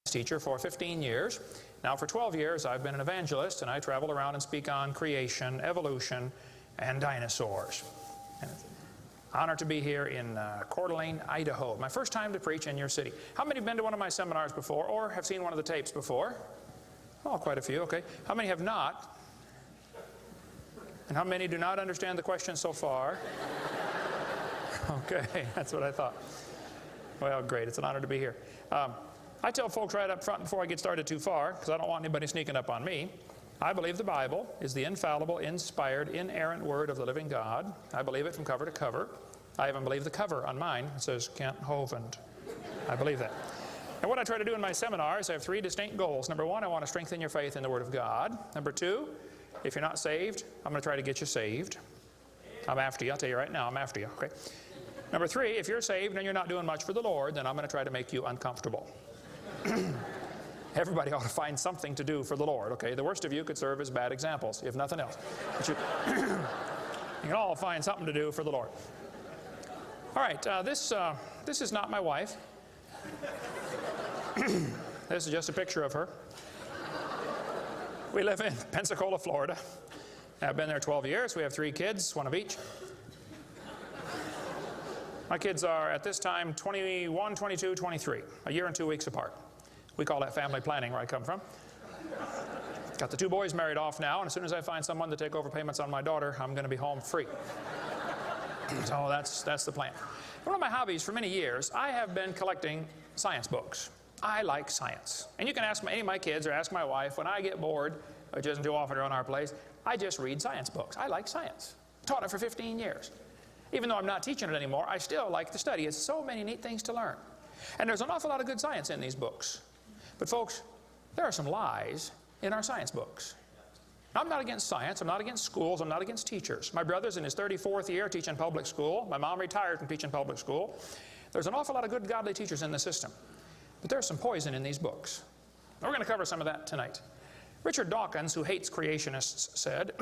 teacher for 15 years. Now for 12 years I've been an evangelist, and I travel around and speak on creation, evolution, and dinosaurs. And it's an honor to be here in Coeur d'Alene, Idaho. My first time to preach in your city. How many have been to one of my seminars before or have seen one of the tapes before? Oh, quite a few, okay. How many have not? And how many do not understand the question so far? Okay, that's what I thought. Well, great, it's an honor to be here. I tell folks right up front before I get started too far, because I don't want anybody sneaking up on me, I believe the Bible is the infallible, inspired, inerrant Word of the living God. I believe it from cover to cover. I even believe the cover on mine. It says Kent Hovind. I believe that. And what I try to do in my seminars, I have 3 distinct goals. Number 1, I want to strengthen your faith in the Word of God. Number 2, if you're not saved, I'm going to try to get you saved. I'm after you. I'll tell you right now, I'm after you. Okay. Number 3, if you're saved and you're not doing much for the Lord, then I'm going to try to make you uncomfortable. Everybody ought to find something to do for the Lord, okay? The worst of you could serve as bad examples, if nothing else. But you can all find something to do for the Lord. All right, this is not my wife. This is just a picture of her. We live in Pensacola, Florida. I've been there 12 years. We have 3 kids, 1 of each. My kids are, at this time, 21, 22, 23, a year and 2 weeks apart. We call that family planning where I come from. Got the 2 boys married off now, and as soon as I find someone to take over payments on my daughter, I'm going to be home free. So that's the plan. One of my hobbies for many years, I have been collecting science books. I like science. And you can ask any of my kids or ask my wife, when I get bored, which isn't too often around our place, I just read science books. I like science. Taught it for 15 years. Even though I'm not teaching it anymore, I still like to study. It's so many neat things to learn. And there's an awful lot of good science in these books. But folks, there are some lies in our science books. Now, I'm not against science. I'm not against schools. I'm not against teachers. My brother's in his 34th year teaching public school. My mom retired from teaching public school. There's an awful lot of good godly teachers in the system. But there's some poison in these books. We're going to cover some of that tonight. Richard Dawkins, who hates creationists, said,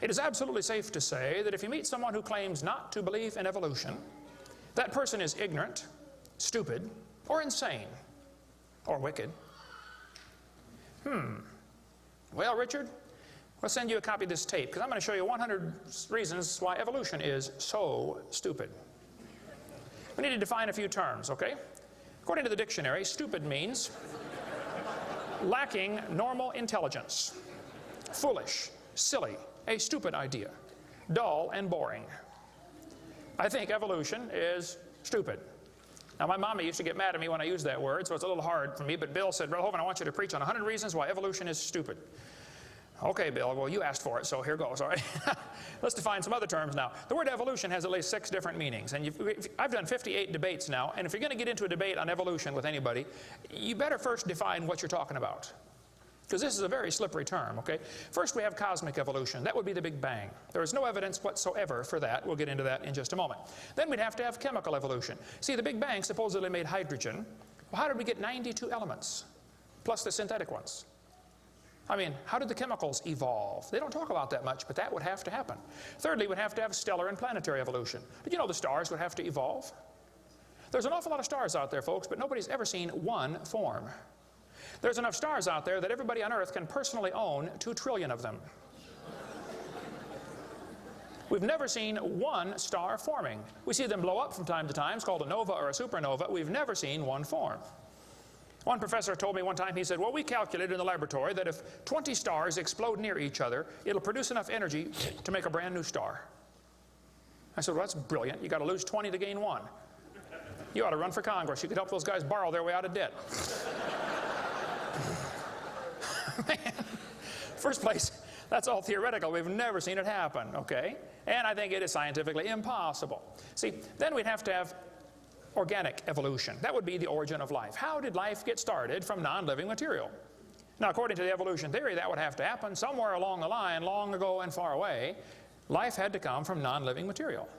"It is absolutely safe to say that if you meet someone who claims not to believe in evolution, that person is ignorant, stupid, or insane, or wicked." Well, Richard, we'll send you a copy of this tape, because I'm going to show you 100 reasons why evolution is so stupid. We need to define a few terms, okay? According to the dictionary, stupid means lacking normal intelligence, foolish, silly, a stupid idea, dull and boring. I think evolution is stupid. Now, my mama used to get mad at me when I used that word, so it's a little hard for me, but Bill said, "Brother Hovind, I want you to preach on 100 reasons why evolution is stupid." Okay, Bill, well, you asked for it, so here goes, all right? Let's define some other terms now. The word evolution has at least 6 different meanings, and I've done 58 debates now, and if you're going to get into a debate on evolution with anybody, you better first define what you're talking about, because this is a very slippery term, okay? First, we have cosmic evolution. That would be the Big Bang. There is no evidence whatsoever for that. We'll get into that in just a moment. Then we'd have to have chemical evolution. See, the Big Bang supposedly made hydrogen. Well, how did we get 92 elements, plus the synthetic ones? I mean, how did the chemicals evolve? They don't talk about that much, but that would have to happen. Thirdly, we'd have to have stellar and planetary evolution. Did you know the stars would have to evolve? There's an awful lot of stars out there, folks, but nobody's ever seen one form. There's enough stars out there that everybody on Earth can personally own 2 trillion of them. We've never seen one star forming. We see them blow up from time to time. It's called a nova or a supernova. We've never seen one form. One professor told me one time, he said, "Well, we calculated in the laboratory that if 20 stars explode near each other, it'll produce enough energy to make a brand new star." I said, "Well, that's brilliant. You got to lose 20 to gain 1. You ought to run for Congress. You could help those guys borrow their way out of debt." Man, first place, that's all theoretical. We've never seen it happen, okay? And I think it is scientifically impossible. See, then we'd have to have organic evolution. That would be the origin of life. How did life get started from non-living material? Now, according to the evolution theory, that would have to happen somewhere along the line, long ago and far away. Life had to come from non-living material.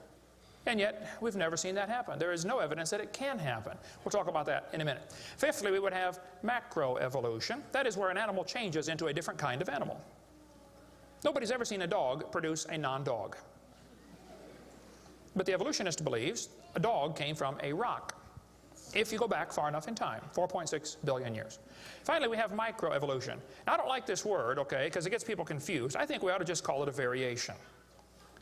And yet, we've never seen that happen. There is no evidence that it can happen. We'll talk about that in a minute. Fifthly, we would have macroevolution. That is where an animal changes into a different kind of animal. Nobody's ever seen a dog produce a non-dog. But the evolutionist believes a dog came from a rock. if you go back far enough in time, 4.6 billion years. Finally, we have microevolution. Now, I don't like this word, okay, because it gets people confused. I think we ought to just call it a variation.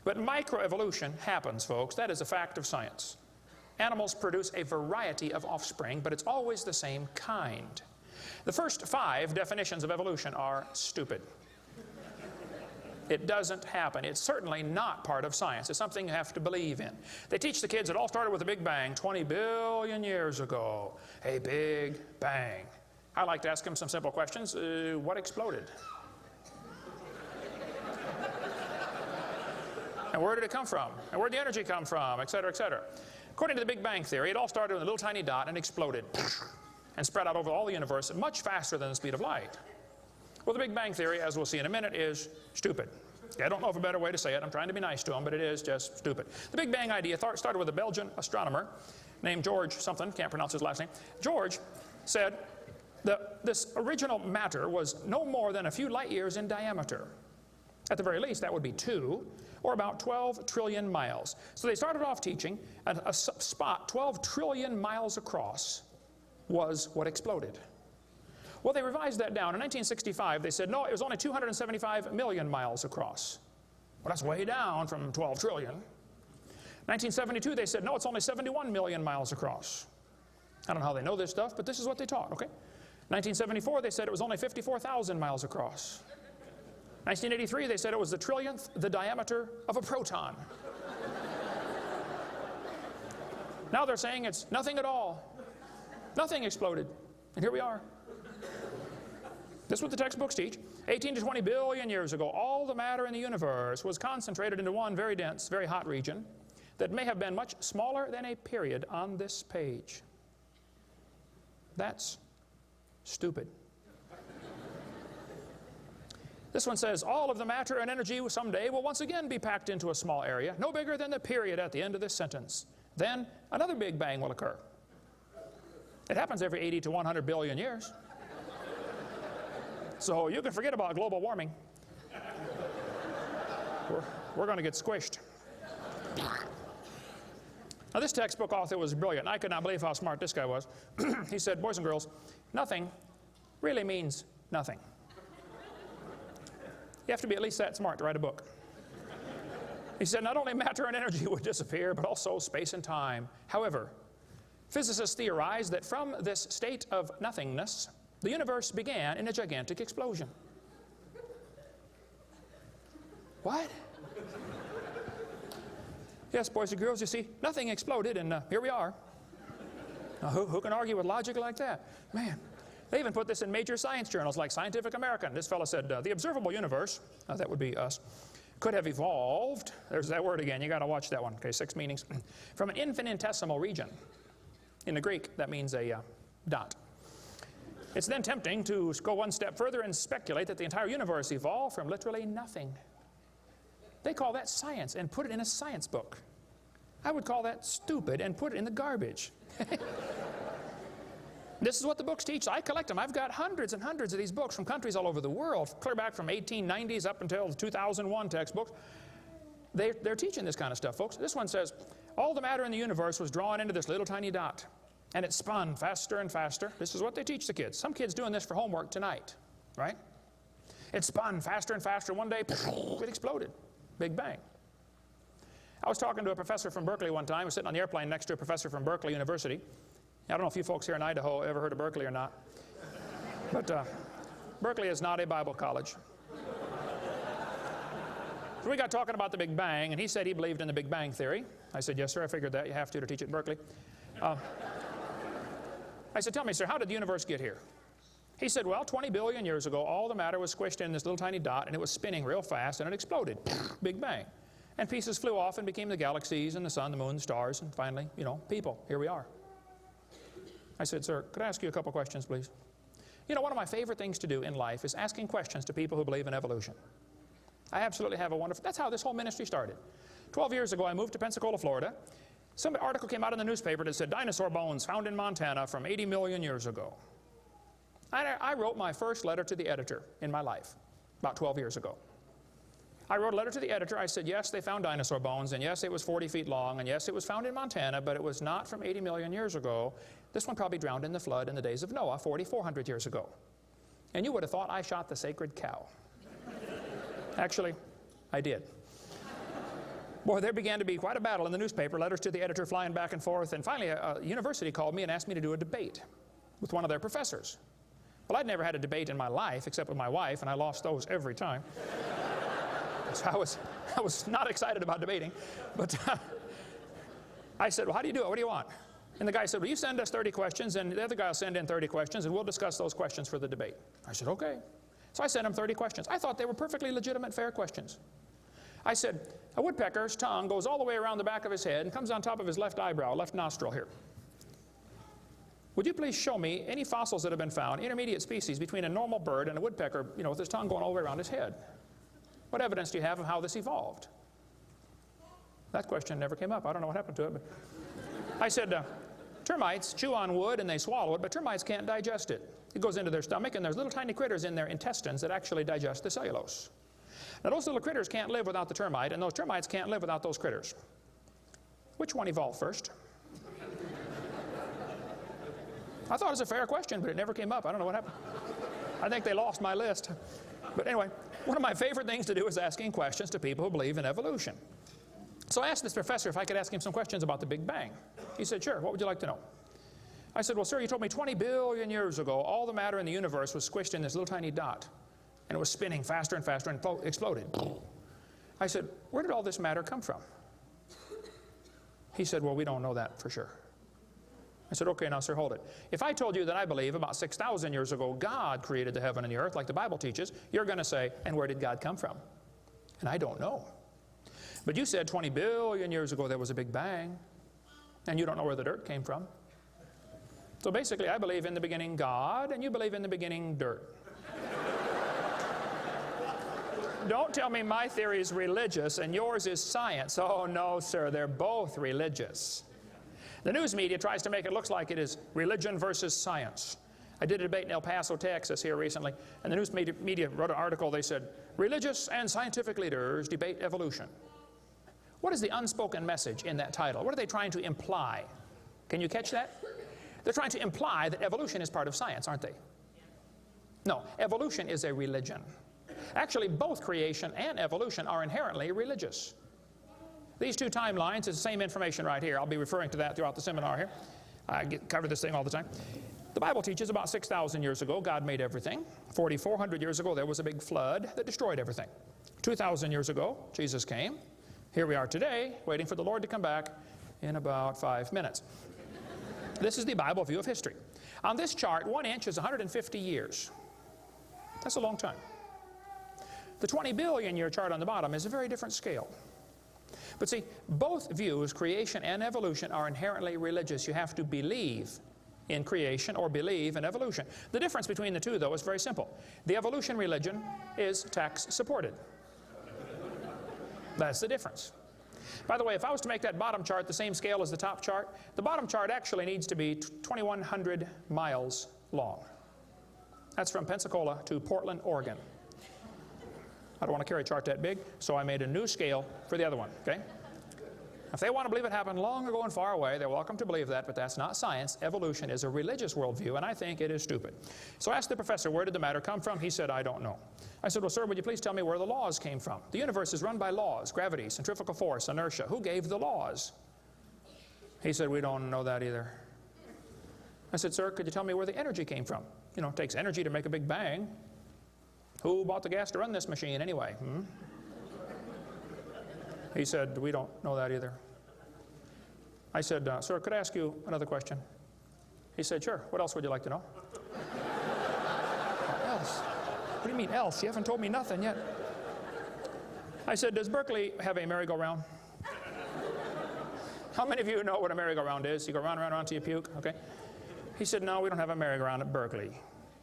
But microevolution happens, folks. That is a fact of science. Animals produce a variety of offspring, but it's always the same kind. The first 5 definitions of evolution are stupid. It doesn't happen. It's certainly not part of science. It's something you have to believe in. They teach the kids it all started with a big bang 20 billion years ago. A big bang. I like to ask them some simple questions. What exploded? And where did it come from? And where did the energy come from? Et cetera, et cetera. According to the Big Bang Theory, it all started with a little tiny dot and exploded and spread out over all the universe much faster than the speed of light. Well, the Big Bang Theory, as we'll see in a minute, is stupid. I don't know of a better way to say it. I'm trying to be nice to them, but it is just stupid. The Big Bang idea started with a Belgian astronomer named George something, can't pronounce his last name. George said that this original matter was no more than a few light years in diameter. At the very least, that would be 2, or about 12 trillion miles. So they started off teaching a spot 12 trillion miles across was what exploded. Well, they revised that down. In 1965, they said, no, it was only 275 million miles across. Well, that's way down from 12 trillion. 1972, they said, no, it's only 71 million miles across. I don't know how they know this stuff, but this is what they taught, okay? 1974, they said it was only 54,000 miles across. 1983, they said it was the trillionth the diameter of a proton. Now they're saying it's nothing at all. Nothing exploded. And here we are. This is what the textbooks teach. 18 to 20 billion years ago, all the matter in the universe was concentrated into one very dense, very hot region that may have been much smaller than a period on this page. That's stupid. This one says, all of the matter and energy someday will once again be packed into a small area, no bigger than the period at the end of this sentence. Then another big bang will occur. It happens every 80 to 100 billion years. So you can forget about global warming. We're going to get squished. Now this textbook author was brilliant. I could not believe how smart this guy was. He said, boys and girls, nothing really means nothing. You have to be at least that smart to write a book. He said not only matter and energy would disappear, but also space and time. However, physicists theorize that from this state of nothingness, the universe began in a gigantic explosion. What? Yes, boys and girls, you see, nothing exploded, and here we are. Now, who can argue with logic like that? Man, they even put this in major science journals like Scientific American. This fellow said, the observable universe, that would be us, could have evolved, there's that word again, you got to watch that one, okay, 6 meanings, from an infinitesimal region. In the Greek, that means a dot. It's then tempting to go one step further and speculate that the entire universe evolved from literally nothing. They call that science and put it in a science book. I would call that stupid and put it in the garbage. This is what the books teach. I collect them. I've got hundreds and hundreds of these books from countries all over the world, clear back from 1890s up until the 2001 textbooks. They're teaching this kind of stuff, folks. This one says, all the matter in the universe was drawn into this little tiny dot, and it spun faster and faster. This is what they teach the kids. Some kids doing this for homework tonight, right? It spun faster and faster. One day, it exploded. Big bang. I was talking to a professor from Berkeley one time. I was sitting on the airplane next to a professor from Berkeley University. I don't know if you folks here in Idaho ever heard of Berkeley or not. But Berkeley is not a Bible college. So we got talking about the Big Bang, and he said he believed in the Big Bang Theory. I said, yes, sir, I figured that. You have to teach it in Berkeley. I said, tell me, sir, how did the universe get here? He said, well, 20 billion years ago, all the matter was squished in this little tiny dot, and it was spinning real fast, and it exploded. Big bang. And pieces flew off and became the galaxies and the sun, the moon, the stars, and finally, you know, people. Here we are. I said, sir, could I ask you a couple questions, please? You know, one of my favorite things to do in life is asking questions to people who believe in evolution. I absolutely have a wonderful, that's how this whole ministry started. 12 years ago, I moved to Pensacola, Florida. Some article came out in the newspaper that said, dinosaur bones found in Montana from 80 million years ago. I wrote my first letter to the editor in my life, about 12 years ago. I wrote a letter to the editor. I said, yes, they found dinosaur bones, and yes, it was 40 feet long, and yes, it was found in Montana, but it was not from 80 million years ago. This one probably drowned in the flood in the days of Noah 4,400 years ago. And you would have thought I shot the sacred cow. Actually, I did. Boy, there began to be quite a battle in the newspaper, letters to the editor flying back and forth, and finally a university called me and asked me to do a debate with one of their professors. Well, I'd never had a debate in my life except with my wife, and I lost those every time. So I was not excited about debating, but I said, well, how do you do it? What do you want? And the guy said, well, you send us 30 questions, and the other guy will send in 30 questions, and we'll discuss those questions for the debate. I said, okay. So I sent him 30 questions. I thought they were perfectly legitimate, fair questions. I said, a woodpecker's tongue goes all the way around the back of his head and comes on top of his left eyebrow, left nostril here. Would you please show me any fossils that have been found, intermediate species between a normal bird and a woodpecker, you know, with his tongue going all the way around his head? What evidence do you have of how this evolved? That question never came up. I don't know what happened to it. But I said, termites chew on wood and they swallow it, but termites can't digest it. It goes into their stomach, and there's little tiny critters in their intestines that actually digest the cellulose. Now, those little critters can't live without the termite, and those termites can't live without those critters. Which one evolved first? I thought it was a fair question, but it never came up. I don't know what happened. I think they lost my list. But anyway, one of my favorite things to do is asking questions to people who believe in evolution. So I asked this professor if I could ask him some questions about the Big Bang. He said, sure, what would you like to know? I said, well, sir, you told me 20 billion years ago all the matter in the universe was squished in this little tiny dot, and it was spinning faster and faster and exploded. I said, where did all this matter come from? He said, well, we don't know that for sure. I said, okay, now, sir, hold it. If I told you that I believe about 6,000 years ago God created the heaven and the earth like the Bible teaches, you're going to say, and where did God come from? And I don't know. But you said 20 billion years ago there was a Big Bang, and you don't know where the dirt came from. So basically, I believe in the beginning God, and you believe in the beginning dirt. Don't tell me my theory is religious and yours is science. Oh, no, sir, they're both religious. The news media tries to make it look like it is religion versus science. I did a debate in El Paso, Texas here recently, and the news media wrote an article. They said, religious and scientific leaders debate evolution. What is the unspoken message in that title? What are they trying to imply? Can you catch that? They're trying to imply that evolution is part of science, aren't they? No, evolution is a religion. Actually, both creation and evolution are inherently religious. These two timelines is the same information right here. I'll be referring to that throughout the seminar here. I cover this thing all the time. The Bible teaches about 6,000 years ago, God made everything. 4,400 years ago, there was a big flood that destroyed everything. 2,000 years ago, Jesus came. Here we are today, waiting for the Lord to come back in about 5 minutes. This is the Bible view of history. On this chart, 1 inch is 150 years. That's a long time. The 20 billion year chart on the bottom is a very different scale. But see, both views, creation and evolution, are inherently religious. You have to believe in creation or believe in evolution. The difference between the two, though, is very simple. The evolution religion is tax supported. That's the difference. By the way, if I was to make that bottom chart the same scale as the top chart, the bottom chart actually needs to be 2,100 miles long. That's from Pensacola to Portland, Oregon. I don't want to carry a chart that big, so I made a new scale for the other one, okay? If they want to believe it happened long ago and far away, they're welcome to believe that, but that's not science. Evolution is a religious worldview, and I think it is stupid. So I asked the professor, where did the matter come from? He said, I don't know. I said, well, sir, would you please tell me where the laws came from? The universe is run by laws, gravity, centrifugal force, inertia. Who gave the laws? He said, we don't know that either. I said, sir, could you tell me where the energy came from? You know, it takes energy to make a big bang. Who bought the gas to run this machine anyway? He said, we don't know that either. I said, sir, could I ask you another question? He said, sure. What else would you like to know? What else? What do you mean else? You haven't told me nothing yet. I said, does Berkeley have a merry-go-round? How many of you know what a merry-go-round is? You go round, round, round till you puke, okay? He said, no, we don't have a merry-go-round at Berkeley.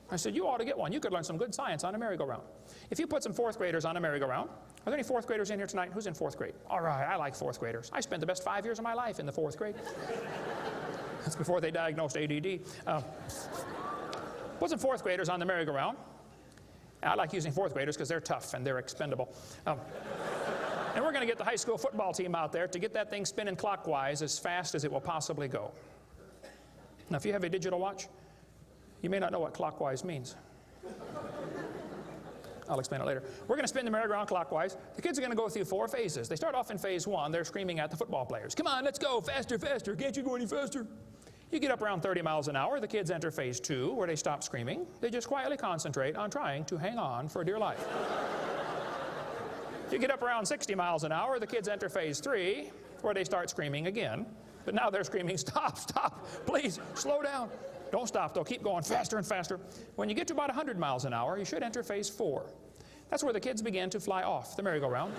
I said, you ought to get one. You could learn some good science on a merry-go-round. If you put some fourth graders on a merry-go-round, are there any fourth graders in here tonight? Who's in fourth grade? All right, I like fourth graders. I spent the best 5 years of my life in the fourth grade. That's before they diagnosed ADD. Put some fourth graders on the merry-go-round. I like using fourth graders because they're tough and they're expendable. And we're going to get the high school football team out there to get that thing spinning clockwise as fast as it will possibly go. Now, if you have a digital watch, you may not know what clockwise means. I'll explain it later. We're going to spin the merry-go-round clockwise. The kids are going to go through 4 phases. They start off in phase 1. They're screaming at the football players. Come on, let's go, faster, faster. Can't you go any faster? You get up around 30 miles an hour. The kids enter phase 2, where they stop screaming. They just quietly concentrate on trying to hang on for dear life. You get up around 60 miles an hour. The kids enter phase 3, where they start screaming again. But now they're screaming, stop, stop, please, slow down. Don't stop, though. Keep going faster and faster. When you get to about 100 miles an hour, you should enter phase 4. That's where the kids begin to fly off the merry-go-round.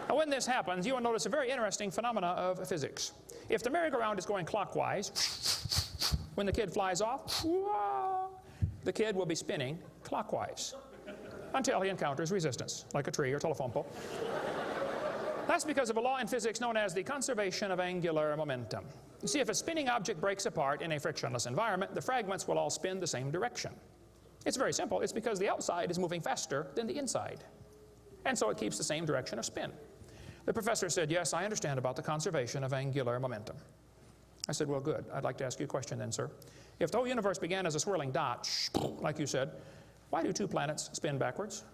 Now, when this happens, you will notice a very interesting phenomena of physics. If the merry-go-round is going clockwise, when the kid flies off, the kid will be spinning clockwise until he encounters resistance, like a tree or telephone pole. That's because of a law in physics known as the conservation of angular momentum. You see, if a spinning object breaks apart in a frictionless environment, the fragments will all spin the same direction. It's very simple. It's because the outside is moving faster than the inside. And so it keeps the same direction of spin. The professor said, yes, I understand about the conservation of angular momentum. I said, well, good. I'd like to ask you a question then, sir. If the whole universe began as a swirling dot, like you said, why do 2 planets spin backwards?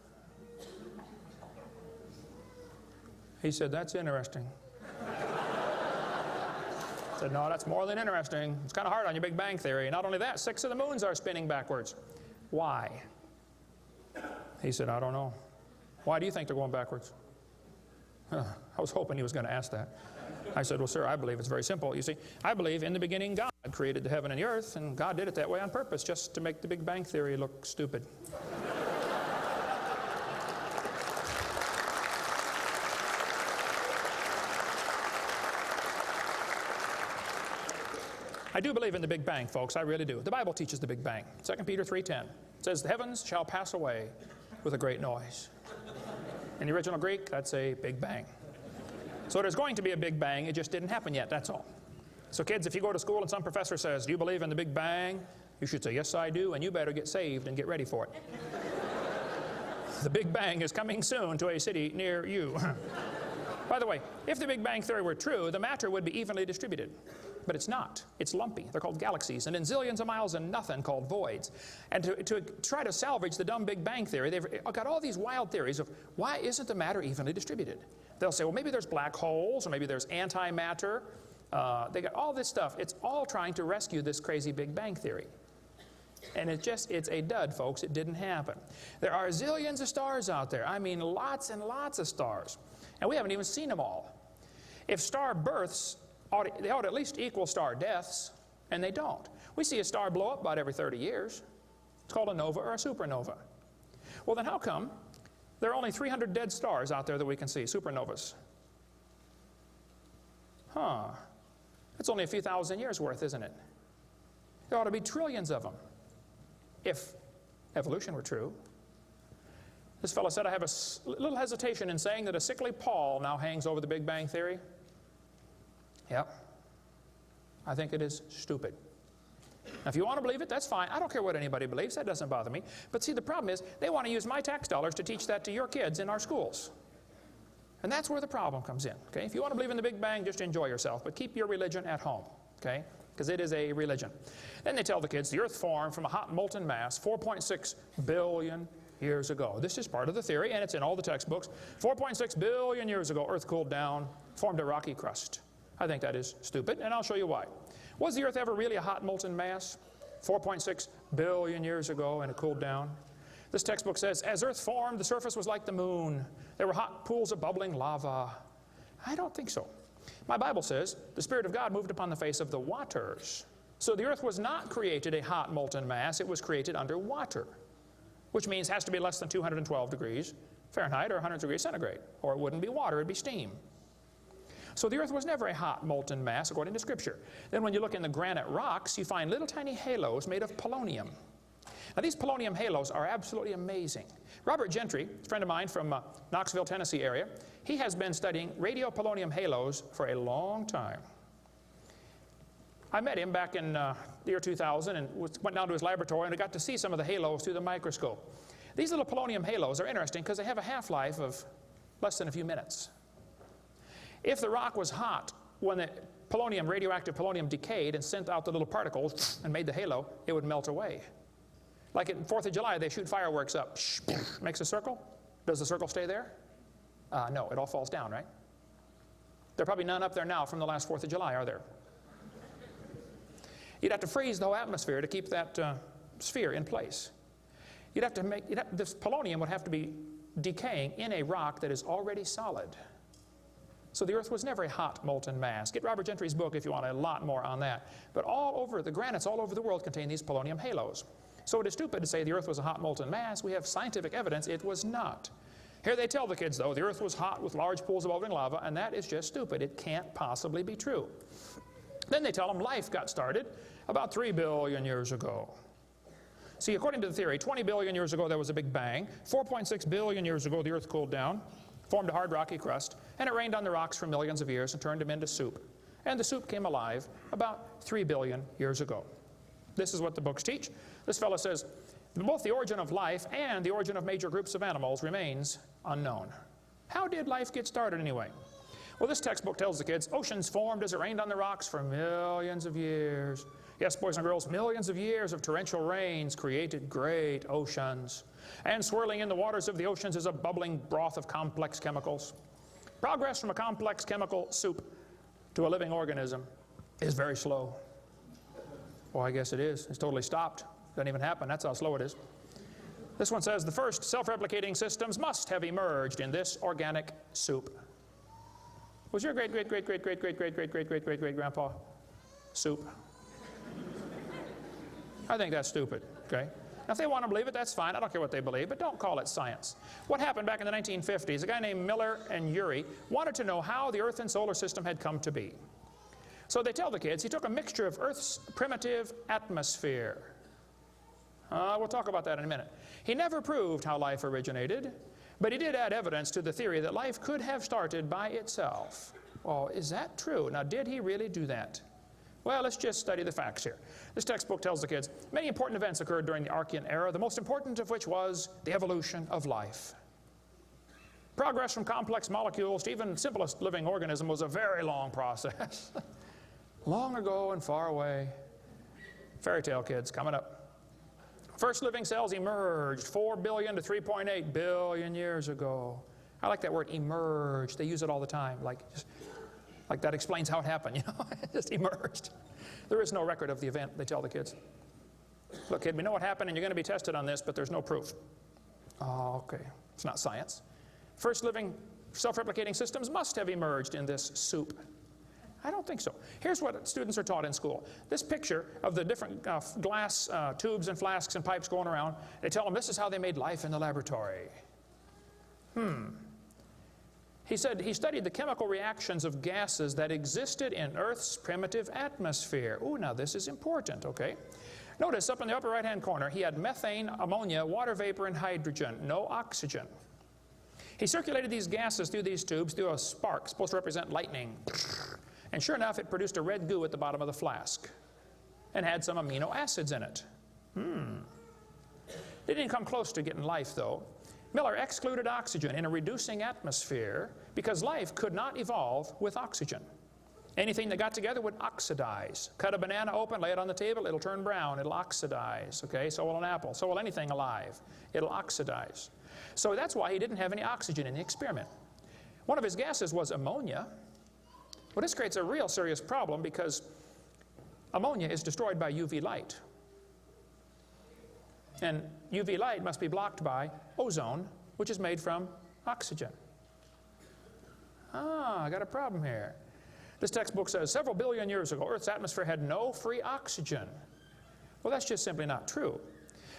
He said, that's interesting. I said, no, that's more than interesting. It's kind of hard on your Big Bang Theory. Not only that, 6 of the moons are spinning backwards. Why? He said, I don't know. Why do you think they're going backwards? I was hoping he was going to ask that. I said, well, sir, I believe it's very simple. You see, I believe in the beginning God created the heaven and the earth, and God did it that way on purpose, just to make the Big Bang Theory look stupid. I do believe in the Big Bang, folks. I really do. The Bible teaches the Big Bang. 2 Peter 3:10 says, the heavens shall pass away with a great noise. In the original Greek, that's a Big Bang. So there's going to be a Big Bang. It just didn't happen yet, that's all. So kids, if you go to school and some professor says, do you believe in the Big Bang? You should say, yes, I do, and you better get saved and get ready for it. The Big Bang is coming soon to a city near you. By the way, if the Big Bang Theory were true, the matter would be evenly distributed. But it's not. It's lumpy. They're called galaxies, and in zillions of miles and nothing called voids. And to try to salvage the dumb Big Bang Theory, they've got all these wild theories of why isn't the matter evenly distributed? They'll say, well, maybe there's black holes, or maybe there's antimatter. They got all this stuff. It's all trying to rescue this crazy Big Bang Theory. And it's a dud, folks. It didn't happen. There are zillions of stars out there. I mean, lots and lots of stars. And we haven't even seen them all. If star births, they ought to at least equal star deaths, and they don't. We see a star blow up about every 30 years. It's called a nova or a supernova. Well, then how come there are only 300 dead stars out there that we can see, supernovas? That's only a few thousand years worth, isn't it? There ought to be trillions of them, if evolution were true. This fellow said, I have a little hesitation in saying that a sickly pall now hangs over the Big Bang Theory. Yep. I think it is stupid. Now, if you want to believe it, that's fine. I don't care what anybody believes. That doesn't bother me. But see, the problem is they want to use my tax dollars to teach that to your kids in our schools. And that's where the problem comes in. Okay? If you want to believe in the Big Bang, just enjoy yourself. But keep your religion at home. Okay? Because it is a religion. Then they tell the kids the earth formed from a hot molten mass 4.6 billion years ago. This is part of the theory, and it's in all the textbooks. 4.6 billion years ago, earth cooled down, formed a rocky crust. I think that is stupid, and I'll show you why. Was the earth ever really a hot molten mass 4.6 billion years ago, and it cooled down? This textbook says, as earth formed, the surface was like the moon. There were hot pools of bubbling lava. I don't think so. My Bible says the Spirit of God moved upon the face of the waters. So the earth was not created a hot molten mass. It was created under water, which means it has to be less than 212 degrees Fahrenheit or 100 degrees centigrade, or it wouldn't be water, it'd be steam. So the earth was never a hot molten mass according to Scripture. Then when you look in the granite rocks, you find little tiny halos made of polonium. Now these polonium halos are absolutely amazing. Robert Gentry, a friend of mine from Knoxville, Tennessee area, he has been studying radiopolonium halos for a long time. I met him back in the year 2000 and went down to his laboratory, and I got to see some of the halos through the microscope. These little polonium halos are interesting because they have a half-life of less than a few minutes. If the rock was hot when it polonium, radioactive polonium, decayed and sent out the little particles and made the halo, it would melt away. Like at 4th of July, they shoot fireworks up. Makes a circle. Does the circle stay there? No, it all falls down, right? There are probably none up there now from the last 4th of July, are there? You'd have to freeze the whole atmosphere to keep that sphere in place. This polonium would have to be decaying in a rock that is already solid. So the Earth was never a hot molten mass. Get Robert Gentry's book if you want a lot more on that. But all over, the granites all over the world contain these polonium halos. So it is stupid to say the Earth was a hot molten mass. We have scientific evidence it was not. Here they tell the kids, though, the Earth was hot with large pools of bubbling lava, and that is just stupid. It can't possibly be true. Then they tell them life got started about 3 billion years ago. See, according to the theory, 20 billion years ago there was a big bang. 4.6 billion years ago the Earth cooled down, formed a hard rocky crust, and it rained on the rocks for millions of years and turned them into soup. And the soup came alive about 3 billion years ago. This is what the books teach. This fellow says, both the origin of life and the origin of major groups of animals remains unknown. How did life get started anyway? Well, this textbook tells the kids, oceans formed as it rained on the rocks for millions of years. Yes, boys and girls, millions of years of torrential rains created great oceans. And swirling in the waters of the oceans is a bubbling broth of complex chemicals. Progress from a complex chemical soup to a living organism is very slow. Well, I guess it is. It's totally stopped. Doesn't even happen. That's how slow it is. This one says, the first self-replicating systems must have emerged in this organic soup. Was your great-great-great-great-great-great-great-great-great-great-great-grandpa soup? I think that's stupid, okay? Now, if they want to believe it, that's fine. I don't care what they believe, but don't call it science. What happened back in the 1950s, a guy named Miller and Urey wanted to know how the Earth and solar system had come to be. So they tell the kids he took a mixture of Earth's primitive atmosphere. We'll talk about that in a minute. He never proved how life originated, but he did add evidence to the theory that life could have started by itself. Well, is that true? Now, did he really do that? Well, let's just study the facts here. This textbook tells the kids many important events occurred during the Archean era, the most important of which was the evolution of life. Progress from complex molecules to even simplest living organism was a very long process. Long ago and far away. Fairy tale kids, coming up. First living cells emerged 4 billion to 3.8 billion years ago. I like that word, emerged. They use it all the time, like that explains how it happened, you know, it just emerged. There is no record of the event, they tell the kids. Look, kid, we know what happened and you're going to be tested on this, but there's no proof. Oh, okay, it's not science. First living self-replicating systems must have emerged in this soup. I don't think so. Here's what students are taught in school. This picture of the different glass tubes and flasks and pipes going around, they tell them this is how they made life in the laboratory. He said he studied the chemical reactions of gases that existed in Earth's primitive atmosphere. Ooh, now this is important, okay? Notice up in the upper right-hand corner, he had methane, ammonia, water vapor, and hydrogen, no oxygen. He circulated these gases through these tubes through a spark, supposed to represent lightning. And sure enough, it produced a red goo at the bottom of the flask and had some amino acids in it. They didn't come close to getting life, though. Miller excluded oxygen in a reducing atmosphere because life could not evolve with oxygen. Anything that got together would oxidize. Cut a banana open, lay it on the table, it'll turn brown, it'll oxidize, okay? So will an apple, so will anything alive. It'll oxidize. So that's why he didn't have any oxygen in the experiment. One of his gases was ammonia. Well, this creates a real serious problem because ammonia is destroyed by UV light. And UV light must be blocked by ozone, which is made from oxygen. I got a problem here. This textbook says several billion years ago, Earth's atmosphere had no free oxygen. Well, that's just simply not true.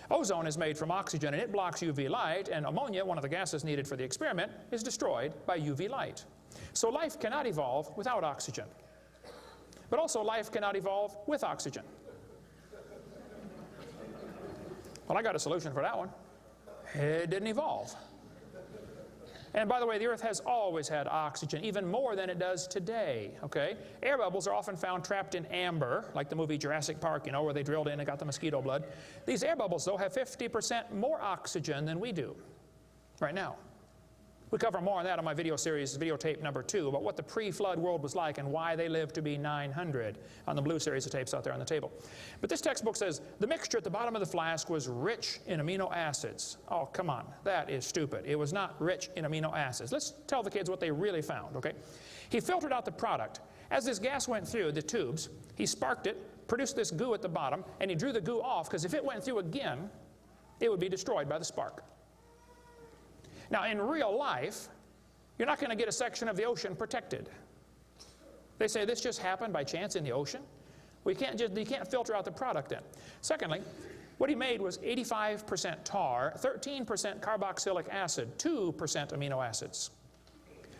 Ozone is made from oxygen and it blocks UV light, and ammonia, one of the gases needed for the experiment, is destroyed by UV light. So life cannot evolve without oxygen. But also life cannot evolve with oxygen. Well, I got a solution for that one. It didn't evolve. And by the way, the Earth has always had oxygen, even more than it does today, okay? Air bubbles are often found trapped in amber, like the movie Jurassic Park, you know, where they drilled in and got the mosquito blood. These air bubbles, though, have 50% more oxygen than we do right now. We cover more on that on my video series, videotape number 2, about what the pre-flood world was like and why they lived to be 900 on the blue series of tapes out there on the table. But this textbook says the mixture at the bottom of the flask was rich in amino acids. Oh, come on, that is stupid. It was not rich in amino acids. Let's tell the kids what they really found, okay? He filtered out the product. As this gas went through the tubes, he sparked it, produced this goo at the bottom, and he drew the goo off, because if it went through again, it would be destroyed by the spark. Now, in real life, you're not going to get a section of the ocean protected. They say this just happened by chance in the ocean. You can't filter out the product then. Secondly, what he made was 85% tar, 13% carboxylic acid, 2% amino acids.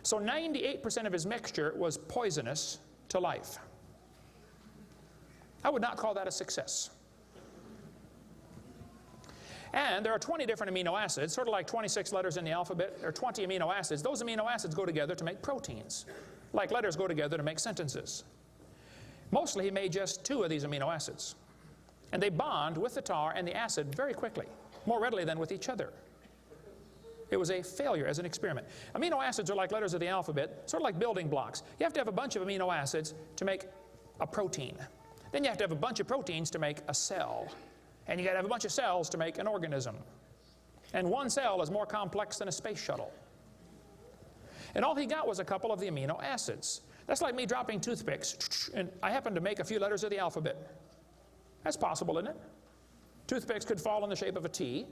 So 98% of his mixture was poisonous to life. I would not call that a success. And there are 20 different amino acids, sort of like 26 letters in the alphabet. There are 20 amino acids. Those amino acids go together to make proteins, like letters go together to make sentences. Mostly he made just 2 of these amino acids. And they bond with the tar and the acid very quickly, more readily than with each other. It was a failure as an experiment. Amino acids are like letters of the alphabet, sort of like building blocks. You have to have a bunch of amino acids to make a protein. Then you have to have a bunch of proteins to make a cell. And you got to have a bunch of cells to make an organism. And one cell is more complex than a space shuttle. And all he got was a couple of the amino acids. That's like me dropping toothpicks, and I happen to make a few letters of the alphabet. That's possible, isn't it? Toothpicks could fall in the shape of a T,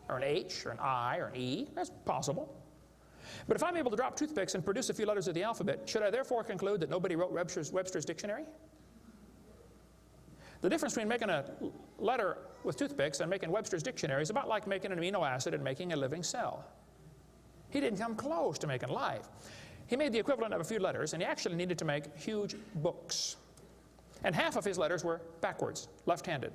or an H, or an I, or an E. That's possible. But if I'm able to drop toothpicks and produce a few letters of the alphabet, should I therefore conclude that nobody wrote Webster's dictionary? The difference between making a letter with toothpicks and making Webster's dictionary is about like making an amino acid and making a living cell. He didn't come close to making life. He made the equivalent of a few letters, and he actually needed to make huge books. And half of his letters were backwards, left-handed.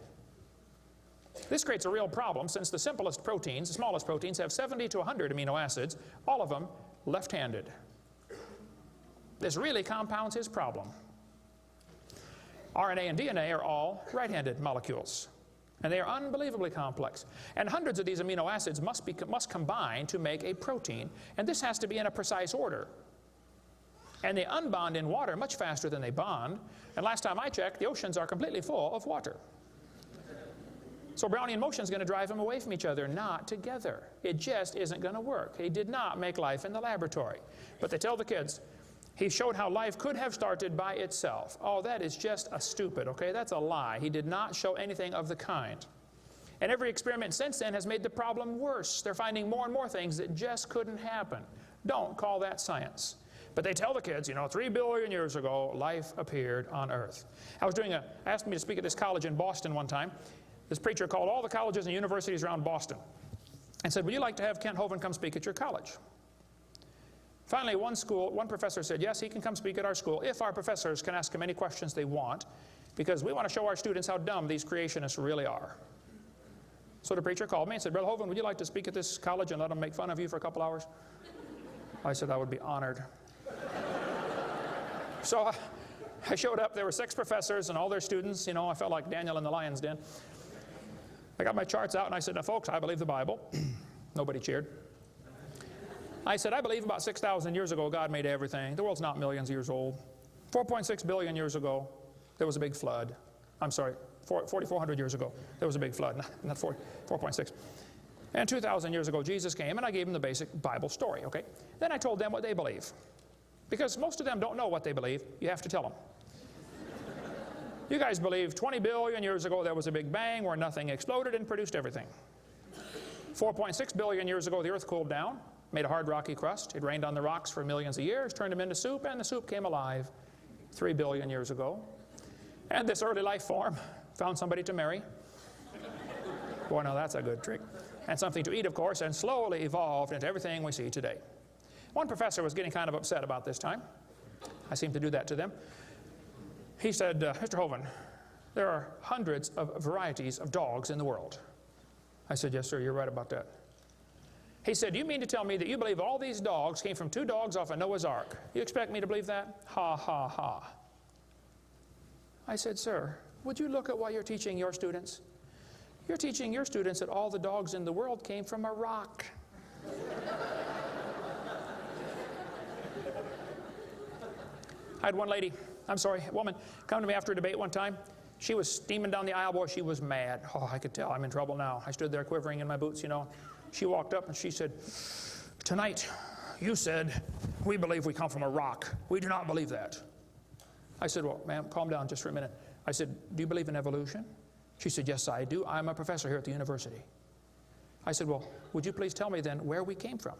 This creates a real problem, since the simplest proteins, the smallest proteins, have 70 to 100 amino acids, all of them left-handed. This really compounds his problem. RNA and DNA are all right-handed molecules, and they are unbelievably complex. And hundreds of these amino acids must combine to make a protein, and this has to be in a precise order. And they unbond in water much faster than they bond, and last time I checked, the oceans are completely full of water. So Brownian motion is going to drive them away from each other, not together. It just isn't going to work. He did not make life in the laboratory. But they tell the kids, he showed how life could have started by itself. Oh, that is just a stupid, okay? That's a lie. He did not show anything of the kind. And every experiment since then has made the problem worse. They're finding more and more things that just couldn't happen. Don't call that science. But they tell the kids, you know, 3 billion years ago, life appeared on Earth. Asked me to speak at this college in Boston one time. This preacher called all the colleges and universities around Boston and said, would you like to have Kent Hovind come speak at your college? Finally, one professor said, yes, he can come speak at our school if our professors can ask him any questions they want, because we want to show our students how dumb these creationists really are. So the preacher called me and said, Brother Hovind, would you like to speak at this college and let them make fun of you for a couple hours? I said, I would be honored. So I showed up. There were 6 professors and all their students. You know, I felt like Daniel in the lion's den. I got my charts out and I said, now folks, I believe the Bible. Nobody cheered. I said, I believe about 6,000 years ago God made everything. The world's not millions of years old. 4.6 billion years ago, there was a big flood. I'm sorry, 4,400 years ago, there was a big flood, not 4.6. And 2,000 years ago, Jesus came, and I gave them the basic Bible story, okay? Then I told them what they believe. Because most of them don't know what they believe, you have to tell them. You guys believe 20 billion years ago there was a big bang where nothing exploded and produced everything. 4.6 billion years ago the earth cooled down, made a hard rocky crust. It rained on the rocks for millions of years, turned them into soup, and the soup came alive 3 billion years ago. And this early life form found somebody to marry. Boy, now that's a good trick. And something to eat, of course, and slowly evolved into everything we see today. One professor was getting kind of upset about this time. I seem to do that to them. He said, Mr. Hovind, there are hundreds of varieties of dogs in the world. I said, yes, sir, you're right about that. He said, you mean to tell me that you believe all these dogs came from 2 dogs off a Noah's Ark? You expect me to believe that? Ha, ha, ha. I said, sir, would you look at what you're teaching your students? You're teaching your students that all the dogs in the world came from a rock. I had one woman, come to me after a debate one time. She was steaming down the aisle. Boy, she was mad. Oh, I could tell I'm in trouble now. I stood there quivering in my boots, you know. She walked up and she said, "Tonight, you said, we believe we come from a rock. We do not believe that." I said, "Well, ma'am, calm down just for a minute." I said, "Do you believe in evolution?" She said, "Yes, I do. I'm a professor here at the university." I said, "Well, would you please tell me then where we came from?"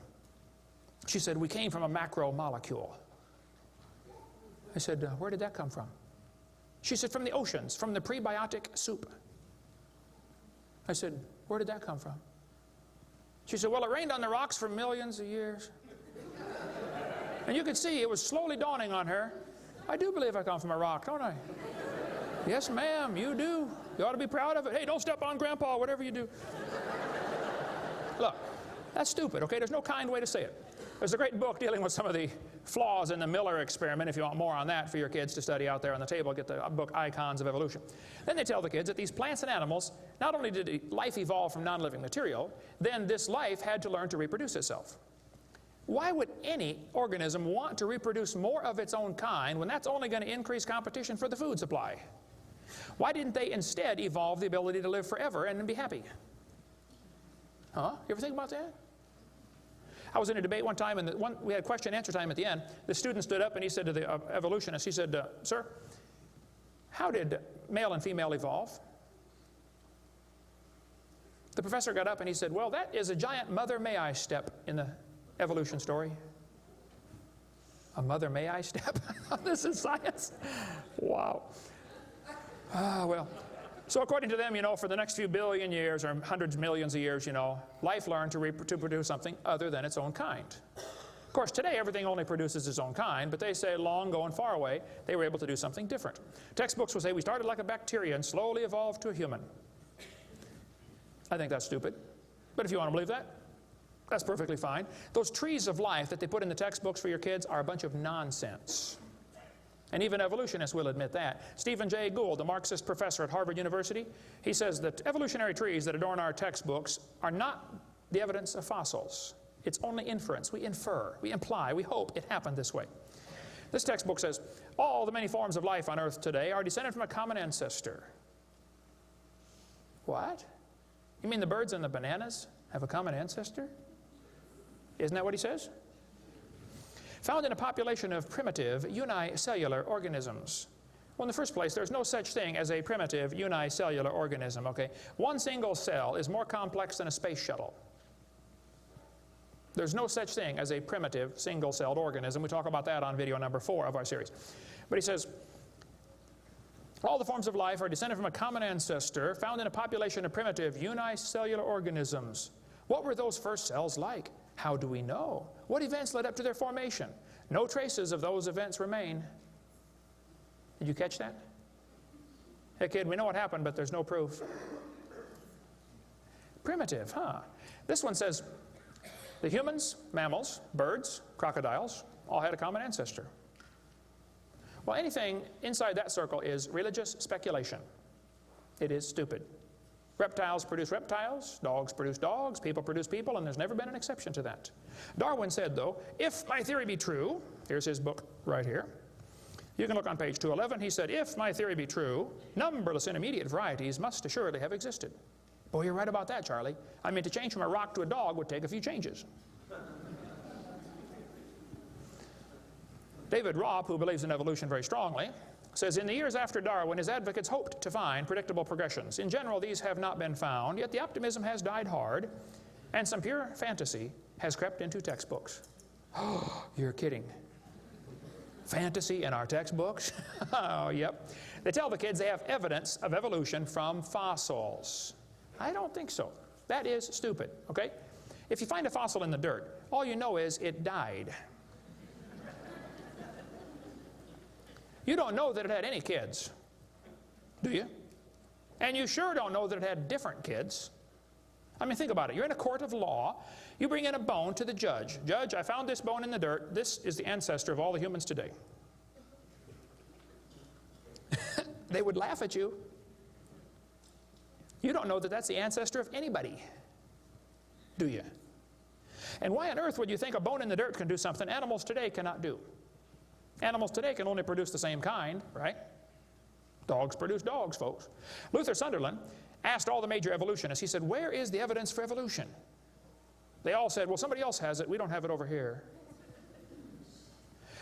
She said, "We came from a macromolecule." I said, "Where did that come from?" She said, "From the oceans, from the prebiotic soup." I said, "Where did that come from?" She said, "Well, it rained on the rocks for millions of years." And you could see it was slowly dawning on her. I do believe I come from a rock, don't I? Yes, ma'am, you do. You ought to be proud of it. Hey, don't step on Grandpa, whatever you do. Look, that's stupid, okay? There's no kind way to say it. There's a great book dealing with some of the flaws in the Miller experiment. If you want more on that for your kids to study out there on the table, get the book Icons of Evolution. Then they tell the kids that these plants and animals, not only did life evolve from non-living material, then this life had to learn to reproduce itself. Why would any organism want to reproduce more of its own kind when that's only going to increase competition for the food supply? Why didn't they instead evolve the ability to live forever and be happy? Huh? You ever think about that? I was in a debate one time, and we had question and answer time at the end. The student stood up and he said to the evolutionist, he said, "Sir, how did male and female evolve?" The professor got up and he said, "Well, that is a giant mother may I step in the evolution story." A mother may I step? This is science. Wow. Well, so according to them, you know, for the next few billion years or hundreds of millions of years, you know, life learned to produce something other than its own kind. Of course, today everything only produces its own kind, but they say long ago and far away, they were able to do something different. Textbooks will say we started like a bacteria and slowly evolved to a human. I think that's stupid, but if you want to believe that, that's perfectly fine. Those trees of life that they put in the textbooks for your kids are a bunch of nonsense. And even evolutionists will admit that. Stephen Jay Gould, the Marxist professor at Harvard University, he says that evolutionary trees that adorn our textbooks are not the evidence of fossils. It's only inference. We infer, we imply, we hope it happened this way. This textbook says, all the many forms of life on Earth today are descended from a common ancestor. What? You mean the birds and the bananas have a common ancestor? Isn't that what he says? Found in a population of primitive unicellular organisms. Well, in the first place, there's no such thing as a primitive unicellular organism, okay? One single cell is more complex than a space shuttle. There's no such thing as a primitive single-celled organism. We talk about that on video number 4 of our series. But he says, all the forms of life are descended from a common ancestor found in a population of primitive unicellular organisms. What were those first cells like? How do we know? What events led up to their formation? No traces of those events remain. Did you catch that? Hey kid, we know what happened, but there's no proof. Primitive, huh? This one says, the humans, mammals, birds, crocodiles, all had a common ancestor. Well, anything inside that circle is religious speculation. It is stupid. Reptiles produce reptiles, dogs produce dogs, people produce people, and there's never been an exception to that. Darwin said, though, if my theory be true, here's his book right here. You can look on page 211. He said, if my theory be true, numberless intermediate varieties must assuredly have existed. Boy, you're right about that, Charlie. I mean, to change from a rock to a dog would take a few changes. David Robb, who believes in evolution very strongly, says, in the years after Darwin, his advocates hoped to find predictable progressions. In general, these have not been found, yet the optimism has died hard, and some pure fantasy has crept into textbooks. Oh, you're kidding. Fantasy in our textbooks? Oh, yep. They tell the kids they have evidence of evolution from fossils. I don't think so. That is stupid, okay? If you find a fossil in the dirt, all you know is it died. You don't know that it had any kids, do you? And you sure don't know that it had different kids. I mean, think about it. You're in a court of law. You bring in a bone to the judge. Judge, I found this bone in the dirt. This is the ancestor of all the humans today. They would laugh at you. You don't know that that's the ancestor of anybody, do you? And why on earth would you think a bone in the dirt can do something animals today cannot do? Animals today can only produce the same kind, right? Dogs produce dogs, folks. Luther Sunderland asked all the major evolutionists, he said, where is the evidence for evolution? They all said, well, somebody else has it. We don't have it over here.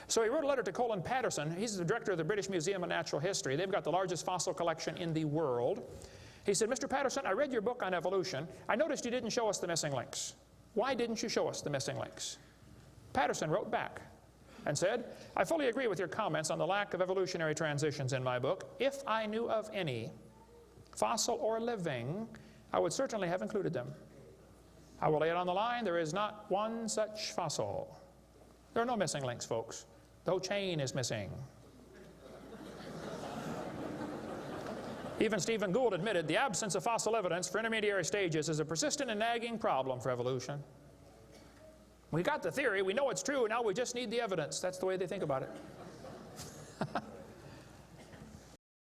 So he wrote a letter to Colin Patterson. He's the director of the British Museum of Natural History. They've got the largest fossil collection in the world. He said, Mr. Patterson, I read your book on evolution. I noticed you didn't show us the missing links. Why didn't you show us the missing links? Patterson wrote back and said, I fully agree with your comments on the lack of evolutionary transitions in my book. If I knew of any, fossil or living, I would certainly have included them. I will lay it on the line, there is not one such fossil. There are no missing links, folks. The whole chain is missing. Even Stephen Gould admitted the absence of fossil evidence for intermediary stages is a persistent and nagging problem for evolution. We got the theory, we know it's true, now we just need the evidence. That's the way they think about it.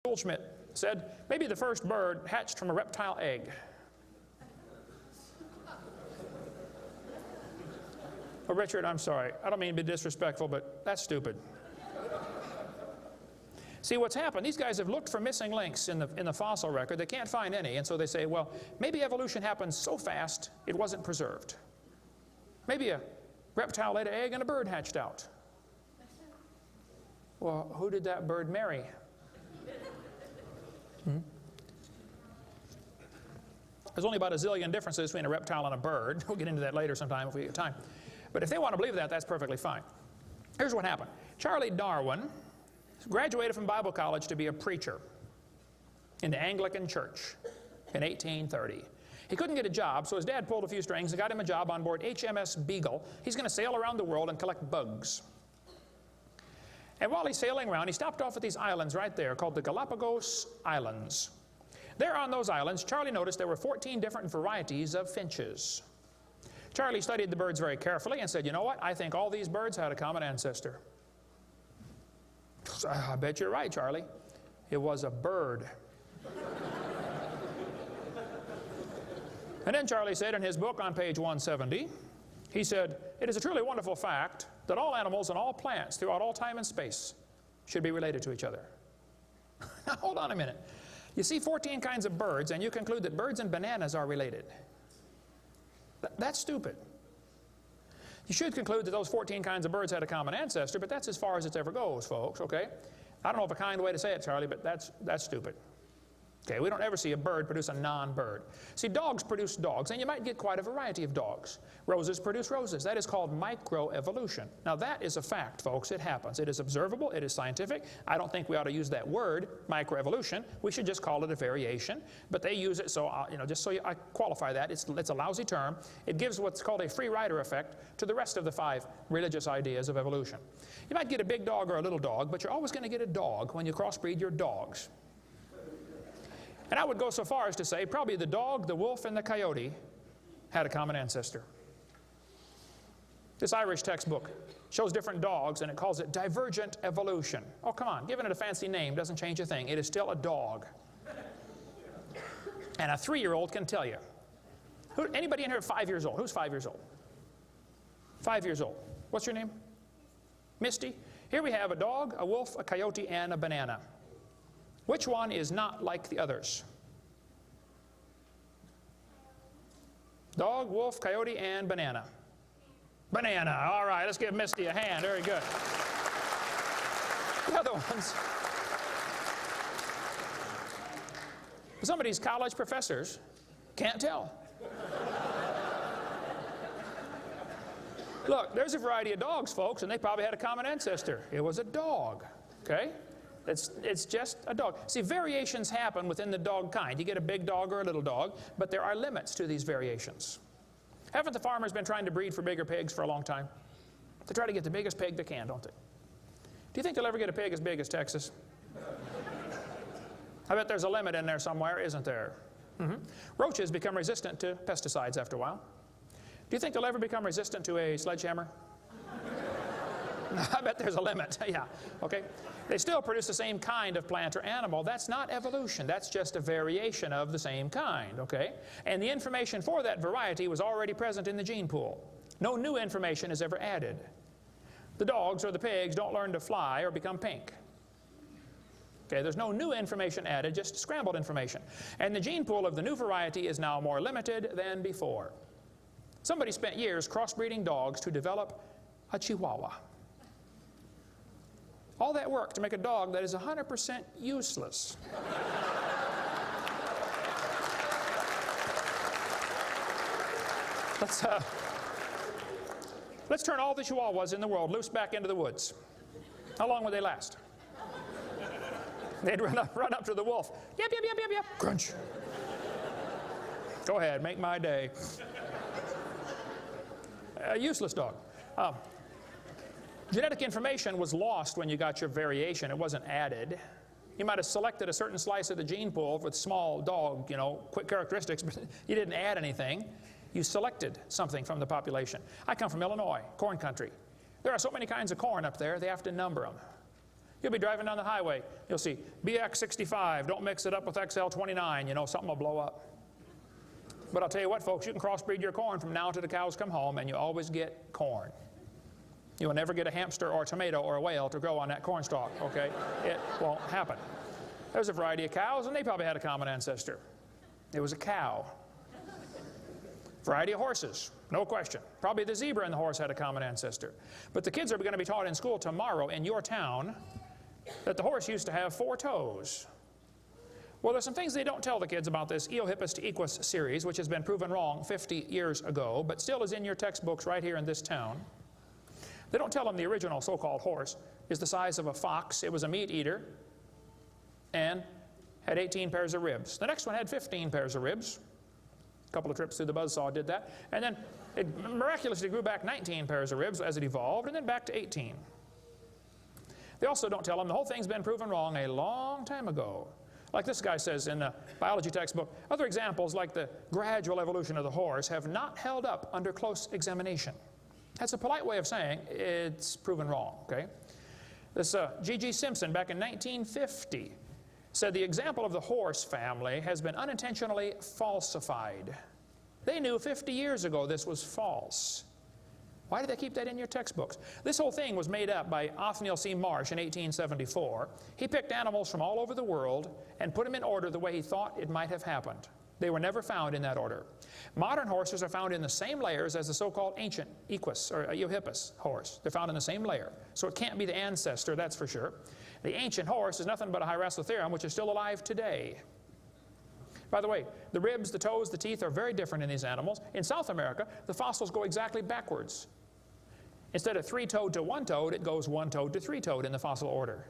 Goldschmidt said, maybe the first bird hatched from a reptile egg. Oh, Richard, I'm sorry. I don't mean to be disrespectful, but that's stupid. See, what's happened, these guys have looked for missing links in the fossil record. They can't find any, and so they say, well, maybe evolution happened so fast it wasn't preserved. Maybe a reptile laid an egg and a bird hatched out. Well, who did that bird marry? There's only about a zillion differences between a reptile and a bird. We'll get into that later sometime if we get time. But if they want to believe that, that's perfectly fine. Here's what happened. Charlie Darwin graduated from Bible college to be a preacher in the Anglican Church in 1830. He couldn't get a job, so his dad pulled a few strings and got him a job on board HMS Beagle. He's going to sail around the world and collect bugs. And while he's sailing around, he stopped off at these islands right there called the Galapagos Islands. There on those islands, Charlie noticed there were 14 different varieties of finches. Charlie studied the birds very carefully and said, you know what, I think all these birds had a common ancestor. I bet you're right, Charlie. It was a bird. And then Charlie said in his book on page 170, he said, it is a truly wonderful fact that all animals and all plants throughout all time and space should be related to each other. Now, hold on a minute. You see 14 kinds of birds, and you conclude that birds and bananas are related. That's stupid. You should conclude that those 14 kinds of birds had a common ancestor, but that's as far as it ever goes, folks, okay? I don't know of a kind way to say it, Charlie, but that's stupid. Okay, we don't ever see a bird produce a non-bird. See, dogs produce dogs, and you might get quite a variety of dogs. Roses produce roses. That is called microevolution. Now, that is a fact, folks. It happens. It is observable. It is scientific. I don't think we ought to use that word, microevolution. We should just call it a variation. But they use it so, just so I qualify that. It's a lousy term. It gives what's called a free rider effect to the rest of the 5 religious ideas of evolution. You might get a big dog or a little dog, but you're always going to get a dog when you crossbreed your dogs. And I would go so far as to say probably the dog, the wolf, and the coyote had a common ancestor. This Irish textbook shows different dogs, and it calls it divergent evolution. Oh, come on, giving it a fancy name doesn't change a thing. It is still a dog. And a 3-year-old can tell you. Anybody in here 5 years old? Who's 5 years old? 5 years old. What's your name? Misty. Here we have a dog, a wolf, a coyote, and a banana. Which one is not like the others? Dog, wolf, coyote, and banana. Banana. All right, let's give Misty a hand. Very good. The other ones. Some of these college professors can't tell. Look, there's a variety of dogs, folks, and they probably had a common ancestor. It was a dog, okay? It's just a dog. See, variations happen within the dog kind. You get a big dog or a little dog, but there are limits to these variations. Haven't the farmers been trying to breed for bigger pigs for a long time? They try to get the biggest pig they can, don't they? Do you think they'll ever get a pig as big as Texas? I bet there's a limit in there somewhere, isn't there? Roaches become resistant to pesticides after a while. Do you think they'll ever become resistant to a sledgehammer? I bet there's a limit. Yeah, okay. They still produce the same kind of plant or animal. That's not evolution. That's just a variation of the same kind, okay? And the information for that variety was already present in the gene pool. No new information is ever added. The dogs or the pigs don't learn to fly or become pink. Okay, there's no new information added, just scrambled information. And the gene pool of the new variety is now more limited than before. Somebody spent years crossbreeding dogs to develop a Chihuahua. All that work to make a dog that is 100% useless. Let's turn all the Chihuahuas in the world loose back into the woods. How long would they last? They'd run up to the wolf. Yep, yep, yep, yep, yep. Crunch. Go ahead, make my day. A useless dog. Genetic information was lost when you got your variation. It wasn't added. You might have selected a certain slice of the gene pool with small dog, quick characteristics, but you didn't add anything. You selected something from the population. I come from Illinois, corn country. There are so many kinds of corn up there, they have to number them. You'll be driving down the highway, you'll see BX65, don't mix it up with XL29, something will blow up. But I'll tell you what, folks, you can crossbreed your corn from now till the cows come home, and you always get corn. You will never get a hamster or a tomato or a whale to grow on that corn stalk, okay? It won't happen. There's a variety of cows, and they probably had a common ancestor. It was a cow. Variety of horses, no question. Probably the zebra and the horse had a common ancestor. But the kids are going to be taught in school tomorrow in your town that the horse used to have 4 toes. Well, there's some things they don't tell the kids about this Eohippus to Equus series, which has been proven wrong 50 years ago, but still is in your textbooks right here in this town. They don't tell them the original so-called horse is the size of a fox. It was a meat eater and had 18 pairs of ribs. The next one had 15 pairs of ribs. A couple of trips through the buzzsaw did that. And then it miraculously grew back 19 pairs of ribs as it evolved, and then back to 18. They also don't tell them the whole thing's been proven wrong a long time ago. Like this guy says in a biology textbook, other examples like the gradual evolution of the horse have not held up under close examination. That's a polite way of saying it's proven wrong, okay? This G.G. Simpson back in 1950 said the example of the horse family has been unintentionally falsified. They knew 50 years ago this was false. Why did they keep that in your textbooks? This whole thing was made up by Othniel C. Marsh in 1874. He picked animals from all over the world and put them in order the way he thought it might have happened. They were never found in that order. Modern horses are found in the same layers as the so-called ancient Equus or Eohippus horse. They're found in the same layer. So it can't be the ancestor, that's for sure. The ancient horse is nothing but a Hyracotherium, which is still alive today. By the way, the ribs, the toes, the teeth are very different in these animals. In South America, the fossils go exactly backwards. Instead of 3-toed to 1-toed, it goes 1-toed to 3-toed in the fossil order.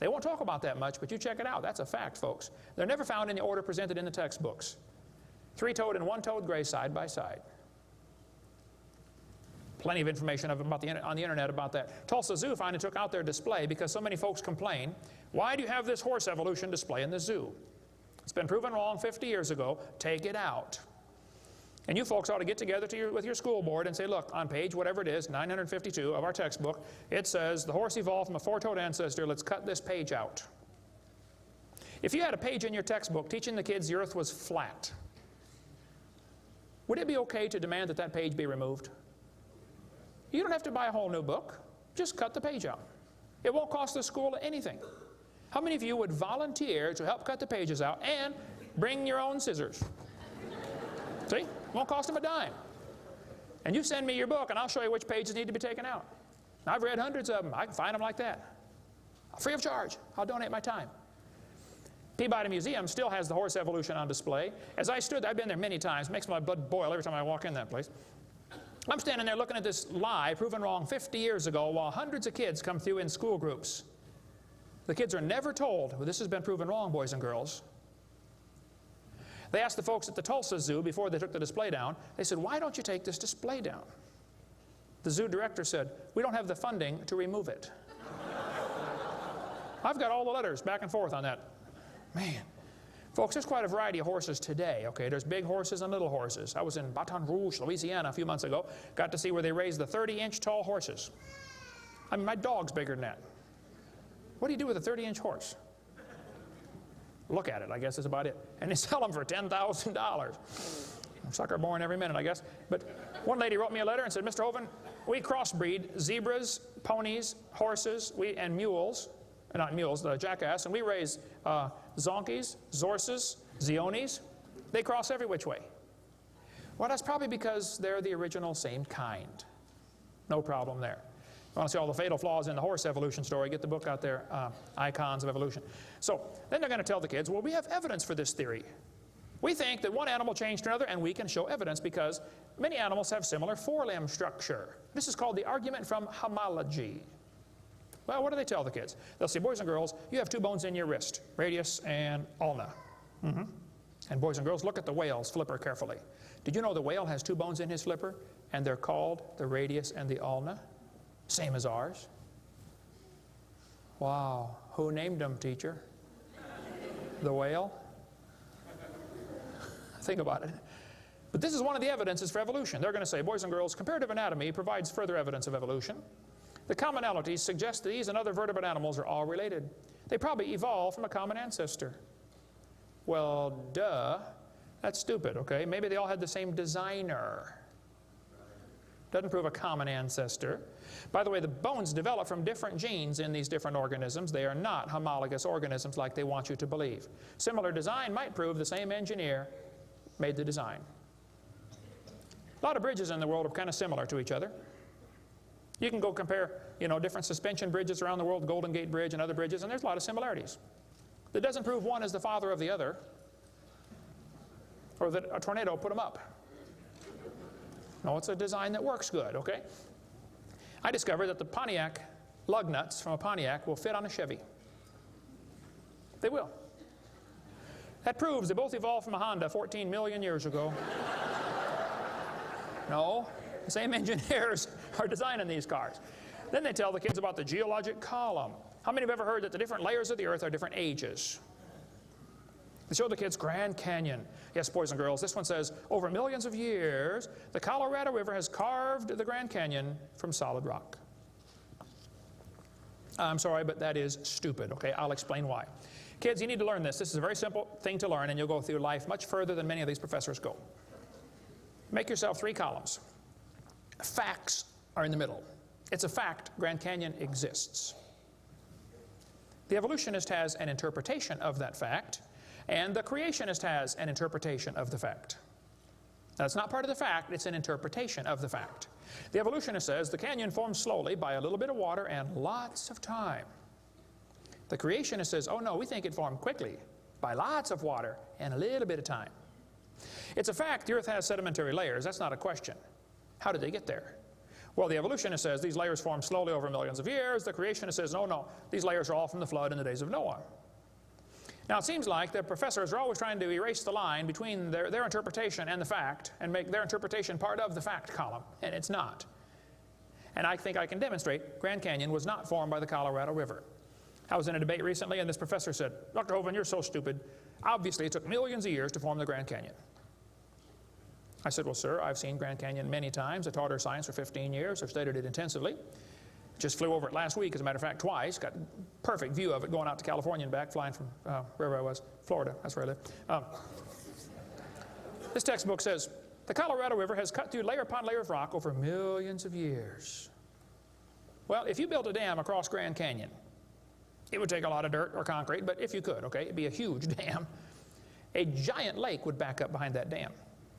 They won't talk about that much, but you check it out. That's a fact, folks. They're never found in the order presented in the textbooks. 3-toed and 1-toed gray side by side. Plenty of information on the internet about that. Tulsa Zoo finally took out their display because so many folks complain, why do you have this horse evolution display in the zoo? It's been proven wrong 50 years ago. Take it out. And you folks ought to get together with your school board and say, look, on page whatever it is, 952 of our textbook, it says the horse evolved from a 4-toed ancestor. Let's cut this page out. If you had a page in your textbook teaching the kids the earth was flat, would it be okay to demand that that page be removed? You don't have to buy a whole new book. Just cut the page out. It won't cost the school anything. How many of you would volunteer to help cut the pages out and bring your own scissors? See? Won't cost them a dime. And you send me your book and I'll show you which pages need to be taken out. I've read hundreds of them. I can find them like that. Free of charge. I'll donate my time. Peabody Museum still has the horse evolution on display. As I stood, I've been there many times. It makes my blood boil every time I walk in that place. I'm standing there looking at this lie proven wrong 50 years ago while hundreds of kids come through in school groups. The kids are never told, well, this has been proven wrong, boys and girls. They asked the folks at the Tulsa Zoo before they took the display down, they said, why don't you take this display down? The zoo director said, we don't have the funding to remove it. I've got all the letters back and forth on that. Man, folks, there's quite a variety of horses today, okay? There's big horses and little horses. I was in Baton Rouge, Louisiana a few months ago, got to see where they raised the 30-inch tall horses. I mean, my dog's bigger than that. What do you do with a 30-inch horse? Look at it, I guess is about it. And they sell them for $10,000. Sucker born every minute, I guess. But one lady wrote me a letter and said, Mr. Hovind, we crossbreed zebras, ponies, horses, and mules, not mules, the jackass, and we raise zonkies, zorses, zeonies. They cross every which way. Well, that's probably because they're the original same kind. No problem there. If you want to see all the fatal flaws in the horse evolution story, get the book out there, Icons of Evolution. So then they're going to tell the kids, well, we have evidence for this theory. We think that one animal changed to another, and we can show evidence because many animals have similar forelimb structure. This is called the argument from homology. Well, what do they tell the kids? They'll say, boys and girls, you have two bones in your wrist, radius and ulna. And boys and girls, look at the whale's flipper carefully. Did you know the whale has two bones in his flipper, and they're called the radius and the ulna? Same as ours. Wow. Who named them, teacher? The whale? Think about it. But this is one of the evidences for evolution. They're going to say, boys and girls, comparative anatomy provides further evidence of evolution. The commonalities suggest that these and other vertebrate animals are all related. They probably evolved from a common ancestor. Well, duh. That's stupid, okay? Maybe they all had the same designer. Doesn't prove a common ancestor. By the way, the bones develop from different genes in these different organisms. They are not homologous organisms like they want you to believe. Similar design might prove the same engineer made the design. A lot of bridges in the world are kind of similar to each other. You can go compare, different suspension bridges around the world, Golden Gate Bridge and other bridges, and there's a lot of similarities. That doesn't prove one is the father of the other, or that a tornado put them up. No, it's a design that works good, okay? I discovered that the Pontiac lug nuts from a Pontiac will fit on a Chevy. They will. That proves they both evolved from a Honda 14 million years ago. No, the same engineers are designing these cars. Then they tell the kids about the geologic column. How many have ever heard that the different layers of the earth are different ages? They show the kids Grand Canyon. Yes, boys and girls, this one says, over millions of years, the Colorado River has carved the Grand Canyon from solid rock. I'm sorry, but that is stupid, okay? I'll explain why. Kids, you need to learn this. This is a very simple thing to learn, and you'll go through life much further than many of these professors go. Make yourself 3 columns. Facts are in the middle. It's a fact Grand Canyon exists. The evolutionist has an interpretation of that fact, and the creationist has an interpretation of the fact. That's not part of the fact, it's an interpretation of the fact. The evolutionist says the canyon formed slowly by a little bit of water and lots of time. The creationist says, oh no, we think it formed quickly by lots of water and a little bit of time. It's a fact the earth has sedimentary layers. That's not a question. How did they get there? Well, the evolutionist says these layers formed slowly over millions of years. The creationist says, no, these layers are all from the flood in the days of Noah. Now, it seems like the professors are always trying to erase the line between their interpretation and the fact and make their interpretation part of the fact column, and it's not. And I think I can demonstrate Grand Canyon was not formed by the Colorado River. I was in a debate recently, and this professor said, Dr. Hovind, you're so stupid. Obviously, it took millions of years to form the Grand Canyon. I said, well, sir, I've seen Grand Canyon many times. I taught earth science for 15 years. I've studied it intensively. Just flew over it last week, as a matter of fact, twice. Got a perfect view of it going out to California and back, flying from wherever I was, Florida. That's where I live. This textbook says, the Colorado River has cut through layer upon layer of rock over millions of years. Well, if you built a dam across Grand Canyon, it would take a lot of dirt or concrete, but if you could, okay, it'd be a huge dam. A giant lake would back up behind that dam,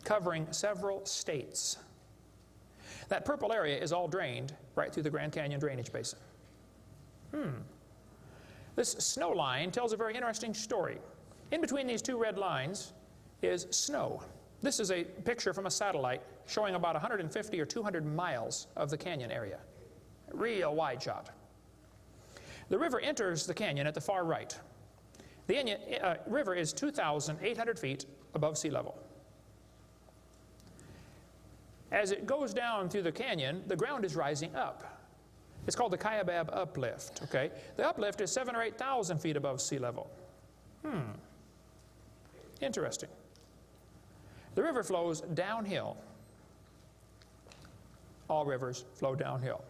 covering several states. That purple area is all drained right through the Grand Canyon drainage basin. This snow line tells a very interesting story. In between these 2 red lines is snow. This is a picture from a satellite showing about 150 or 200 miles of the canyon area. Real wide shot. The river enters the canyon at the far right. The river is 2,800 feet above sea level. As it goes down through the canyon, the ground is rising up. It's called the Kaibab uplift, okay? The uplift is 7,000 or 8,000 feet above sea level. Interesting. The river flows downhill. All rivers flow downhill.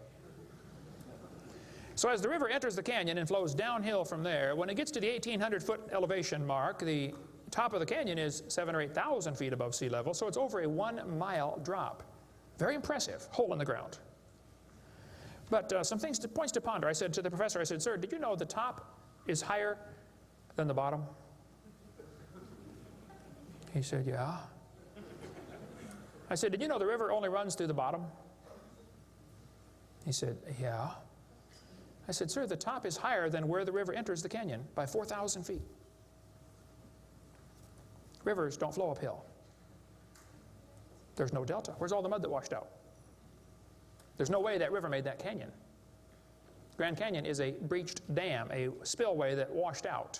So as the river enters the canyon and flows downhill from there, when it gets to the 1,800-foot elevation mark, the The top of the canyon is 7,000 or 8,000 feet above sea level, so it's over a 1-mile drop. Very impressive, hole in the ground. But some points to ponder. I said to the professor, I said, sir, did you know the top is higher than the bottom? He said, yeah. I said, did you know the river only runs through the bottom? He said, yeah. I said, sir, the top is higher than where the river enters the canyon by 4,000 feet. Rivers don't flow uphill. There's no delta. Where's all the mud that washed out? There's no way that river made that canyon. Grand Canyon is a breached dam, a spillway that washed out.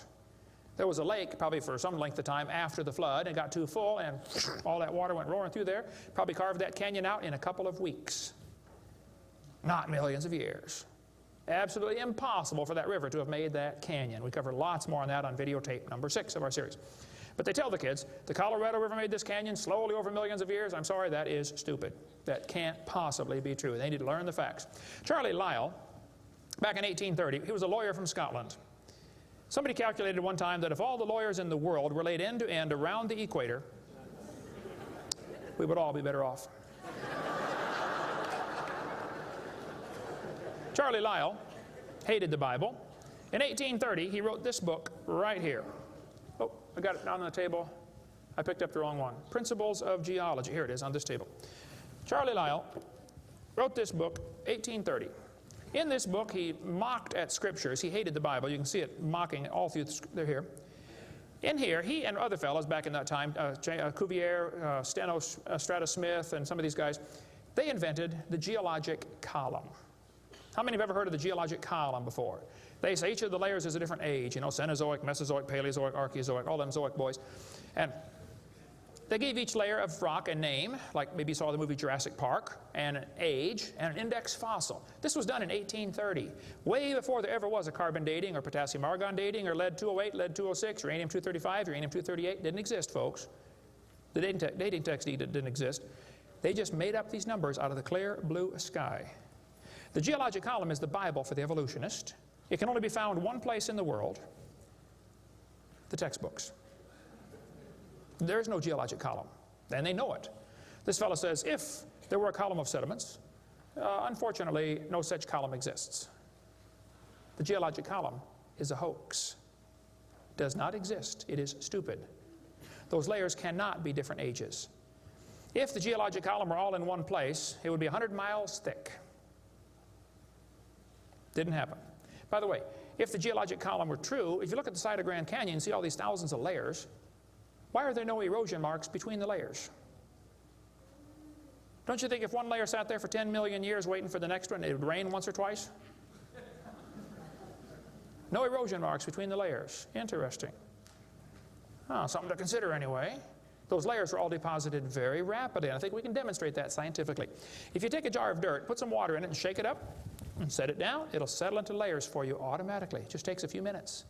There was a lake probably for some length of time after the flood and got too full and all that water went roaring through there. Probably carved that canyon out in a couple of weeks. Not millions of years. Absolutely impossible for that river to have made that canyon. We cover lots more on that on videotape number 6 of our series. But they tell the kids, the Colorado River made this canyon slowly over millions of years. I'm sorry, that is stupid. That can't possibly be true. They need to learn the facts. Charlie Lyell, back in 1830, he was a lawyer from Scotland. Somebody calculated one time that if all the lawyers in the world were laid end to end around the equator, we would all be better off. Charlie Lyell hated the Bible. In 1830, he wrote this book right here. Oh, I got it down on the table. I picked up the wrong one. Principles of Geology. Here it is on this table. Charlie Lyell wrote this book, 1830. In this book, he mocked at scriptures. He hated the Bible. You can see it mocking all through they're here. In here, he and other fellows back in that time, Cuvier, Strata Smith, and some of these guys, they invented the geologic column. How many have ever heard of the geologic column before? They say each of the layers is a different age, you know, Cenozoic, Mesozoic, Paleozoic, Archeozoic, all them Zoic boys. And they gave each layer of rock a name, like maybe you saw the movie Jurassic Park, and an age, and an index fossil. This was done in 1830, way before there ever was a carbon dating or potassium argon dating or lead-208, lead-206, uranium-235, uranium-238. Didn't exist, folks. The dating text didn't exist. They just made up these numbers out of the clear blue sky. The geologic column is the Bible for the evolutionist. It can only be found one place in the world, the textbooks. There's no geologic column, and they know it. This fellow says, if there were a column of sediments, unfortunately, no such column exists. The geologic column is a hoax. Does not exist. It is stupid. Those layers cannot be different ages. If the geologic column were all in one place, it would be 100 miles thick. Didn't happen. By the way, if the geologic column were true, if you look at the side of Grand Canyon and see all these thousands of layers, why are there no erosion marks between the layers? Don't you think if one layer sat there for 10 million years waiting for the next one, it would rain once or twice? No erosion marks between the layers. Interesting. Oh, something to consider anyway. Those layers were all deposited very rapidly, and I think we can demonstrate that scientifically. If you take a jar of dirt, put some water in it and shake it up, and set it down, it'll settle into layers for you automatically. It just takes a few minutes.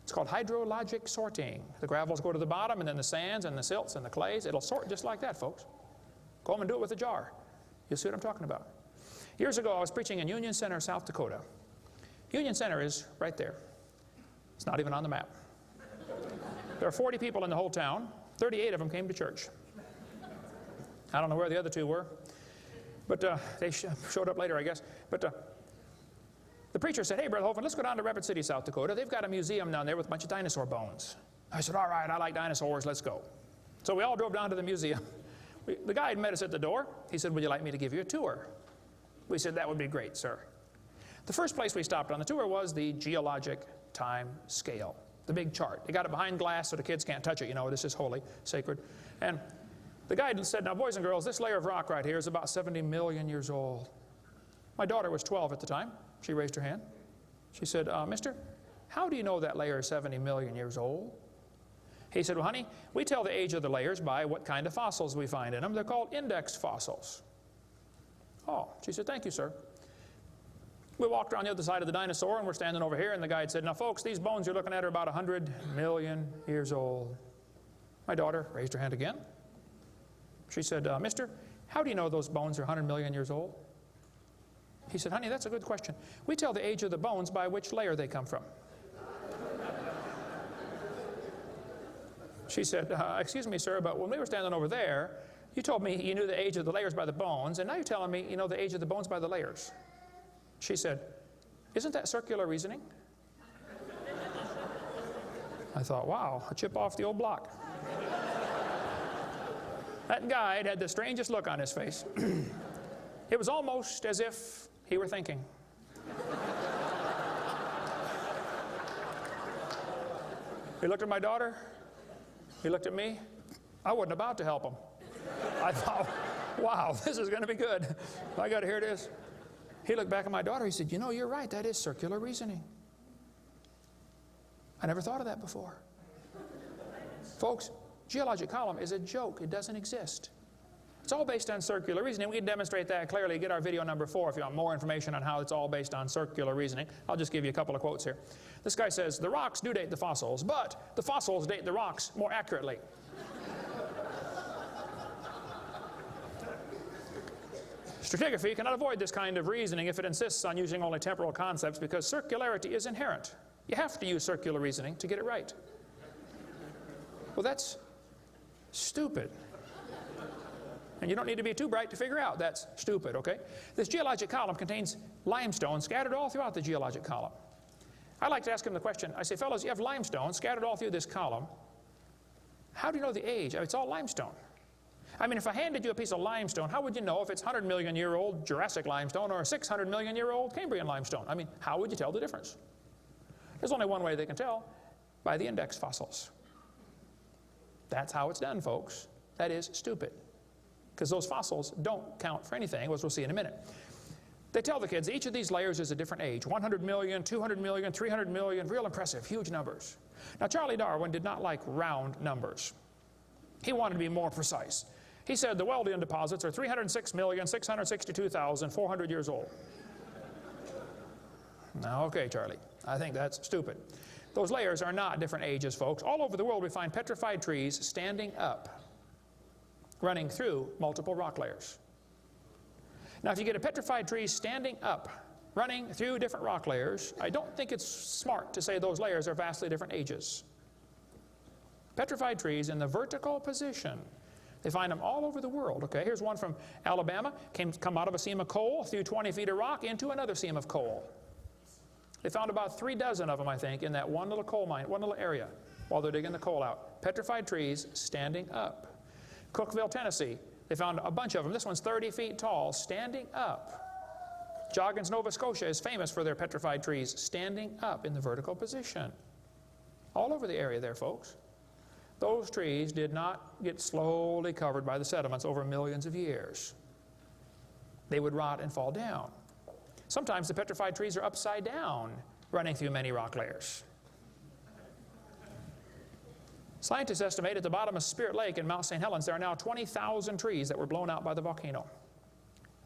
It's called hydrologic sorting. The gravels go to the bottom, and then the sands and the silts and the clays. It'll sort just like that, folks. Go home and do it with a jar. You'll see what I'm talking about. Years ago, I was preaching in Union Center, South Dakota. Union Center is right there. It's not even on the map. There are 40 people in the whole town. 38 of them came to church. I don't know where the other 2 were. But they showed up later, I guess. But the preacher said, hey, Brother Hovind, let's go down to Rapid City, South Dakota. They've got a museum down there with a bunch of dinosaur bones. I said, all right, I like dinosaurs, let's go. So we all drove down to the museum. The guide met us at the door. He said, would you like me to give you a tour? We said, that would be great, sir. The first place we stopped on the tour was the geologic time scale, the big chart. They got it behind glass so the kids can't touch it. You know, this is holy, sacred. And the guide said, now, boys and girls, this layer of rock right here is about 70 million years old. My daughter was 12 at the time. She raised her hand. She said, mister, how do you know that layer is 70 million years old? He said, well, honey, we tell the age of the layers by what kind of fossils we find in them. They're called index fossils. Oh, she said, thank you, sir. We walked around the other side of the dinosaur, and we're standing over here, and the guide said, now, folks, these bones you're looking at are about 100 million years old. My daughter raised her hand again. She said, mister, how do you know those bones are 100 million years old? He said, honey, that's a good question. We tell the age of the bones by which layer they come from. She said, excuse me, sir, but when we were standing over there, you told me you knew the age of the layers by the bones, and now you're telling me you know the age of the bones by the layers. She said, isn't that circular reasoning? I thought, wow, a chip off the old block. That guide had the strangest look on his face. It was almost as if he were thinking. He looked at my daughter. He looked at me. I wasn't about to help him. I thought, wow, this is going to be good. I got to hear this. He looked back at my daughter. He said, you know, you're right. That is circular reasoning. I never thought of that before. Folks, geologic column is a joke. It doesn't exist. It's all based on circular reasoning. We can demonstrate that clearly. Get our video number 4 if you want more information on how it's all based on circular reasoning. I'll just give you a couple of quotes here. This guy says, the rocks do date the fossils, but the fossils date the rocks more accurately. Stratigraphy cannot avoid this kind of reasoning if it insists on using only temporal concepts because circularity is inherent. You have to use circular reasoning to get it right. Well, that's stupid. And you don't need to be too bright to figure out that's stupid, okay? This geologic column contains limestone scattered all throughout the geologic column. I like to ask him the question, I say, fellows, you have limestone scattered all through this column. How do you know the age? It's all limestone. I mean, if I handed you a piece of limestone, how would you know if it's 100 million year old Jurassic limestone or 600 million year old Cambrian limestone? I mean, how would you tell the difference? There's only one way they can tell, by the index fossils. That's how it's done, folks. That is stupid. Because those fossils don't count for anything, as we'll see in a minute. They tell the kids each of these layers is a different age. 100 million, 200 million, 300 million, real impressive, huge numbers. Now, Charlie Darwin did not like round numbers. He wanted to be more precise. He said the Wealdian deposits are 306,662,400 years old. Now, okay, Charlie, I think that's stupid. Those layers are not different ages, folks. All over the world we find petrified trees standing up, running through multiple rock layers. Now, if you get a petrified tree standing up, running through different rock layers, I don't think it's smart to say those layers are vastly different ages. Petrified trees in the vertical position, they find them all over the world. Okay, here's one from Alabama, come out of a seam of coal through 20 feet of rock into another seam of coal. They found about 3 dozen of them, I think, in that one little coal mine, one little area, while they're digging the coal out. Petrified trees standing up. Cookeville, Tennessee, they found a bunch of them. This one's 30 feet tall, standing up. Joggins, Nova Scotia is famous for their petrified trees standing up in the vertical position. All over the area there, folks. Those trees did not get slowly covered by the sediments over millions of years. They would rot and fall down. Sometimes the petrified trees are upside down, running through many rock layers. Scientists estimate at the bottom of Spirit Lake in Mount St. Helens there are now 20,000 trees that were blown out by the volcano.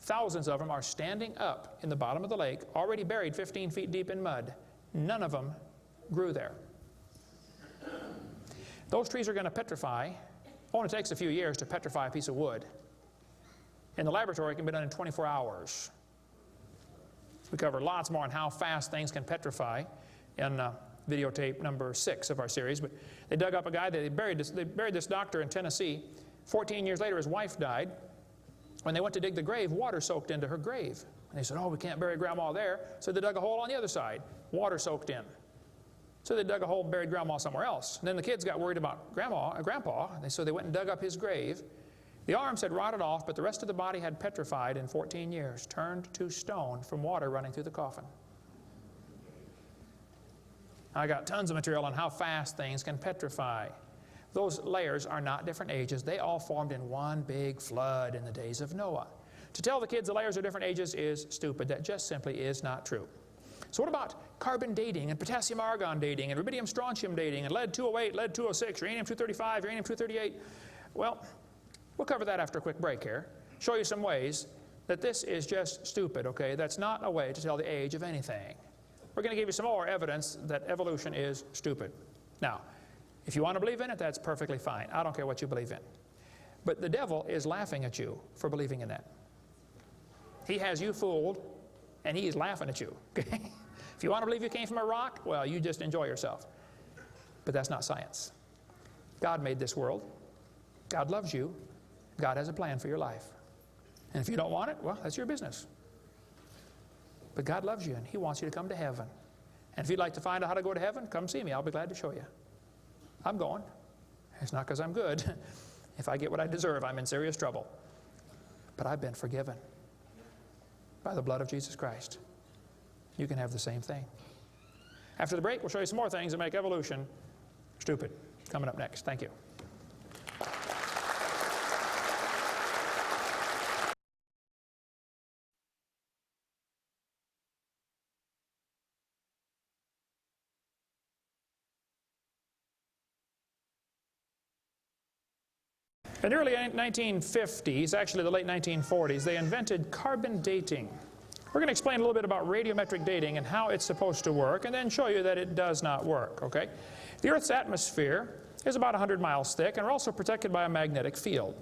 Thousands of them are standing up in the bottom of the lake, already buried 15 feet deep in mud. None of them grew there. Those trees are going to petrify. Only takes a few years to petrify a piece of wood. In the laboratory, it can be done in 24 hours. We cover lots more on how fast things can petrify in videotape number 6 of our series. But they dug up a guy, they buried this doctor in Tennessee. 14 years later, his wife died. When they went to dig the grave, water soaked into her grave. And they said, oh, we can't bury Grandma there. So they dug a hole on the other side. Water soaked in. So they dug a hole and buried Grandma somewhere else. And then the kids got worried about Grandpa, so they went and dug up his grave. The arms had rotted off, but the rest of the body had petrified in 14 years, turned to stone from water running through the coffin. I got tons of material on how fast things can petrify. Those layers are not different ages. They all formed in one big flood in the days of Noah. To tell the kids the layers are different ages is stupid. That just simply is not true. So what about carbon dating and potassium argon dating and rubidium strontium dating and lead-208, lead-206, uranium-235, uranium-238? Well, we'll cover that after a quick break here. Show you some ways that this is just stupid, okay? That's not a way to tell the age of anything. We're going to give you some more evidence that evolution is stupid. Now, if you want to believe in it, that's perfectly fine. I don't care what you believe in. But the devil is laughing at you for believing in that. He has you fooled, and he is laughing at you, okay? If you want to believe you came from a rock, well, you just enjoy yourself. But that's not science. God made this world. God loves you. God has a plan for your life. And if you don't want it, well, that's your business. But God loves you, and He wants you to come to heaven. And if you'd like to find out how to go to heaven, come see me. I'll be glad to show you. I'm going. It's not because I'm good. If I get what I deserve, I'm in serious trouble. But I've been forgiven by the blood of Jesus Christ. You can have the same thing. After the break, we'll show you some more things that make evolution stupid. Coming up next. Thank you. In the early 1950s, actually the late 1940s, they invented carbon dating. We're going to explain a little bit about radiometric dating and how it's supposed to work, and then show you that it does not work, okay? The Earth's atmosphere is about 100 miles thick, and we're also protected by a magnetic field.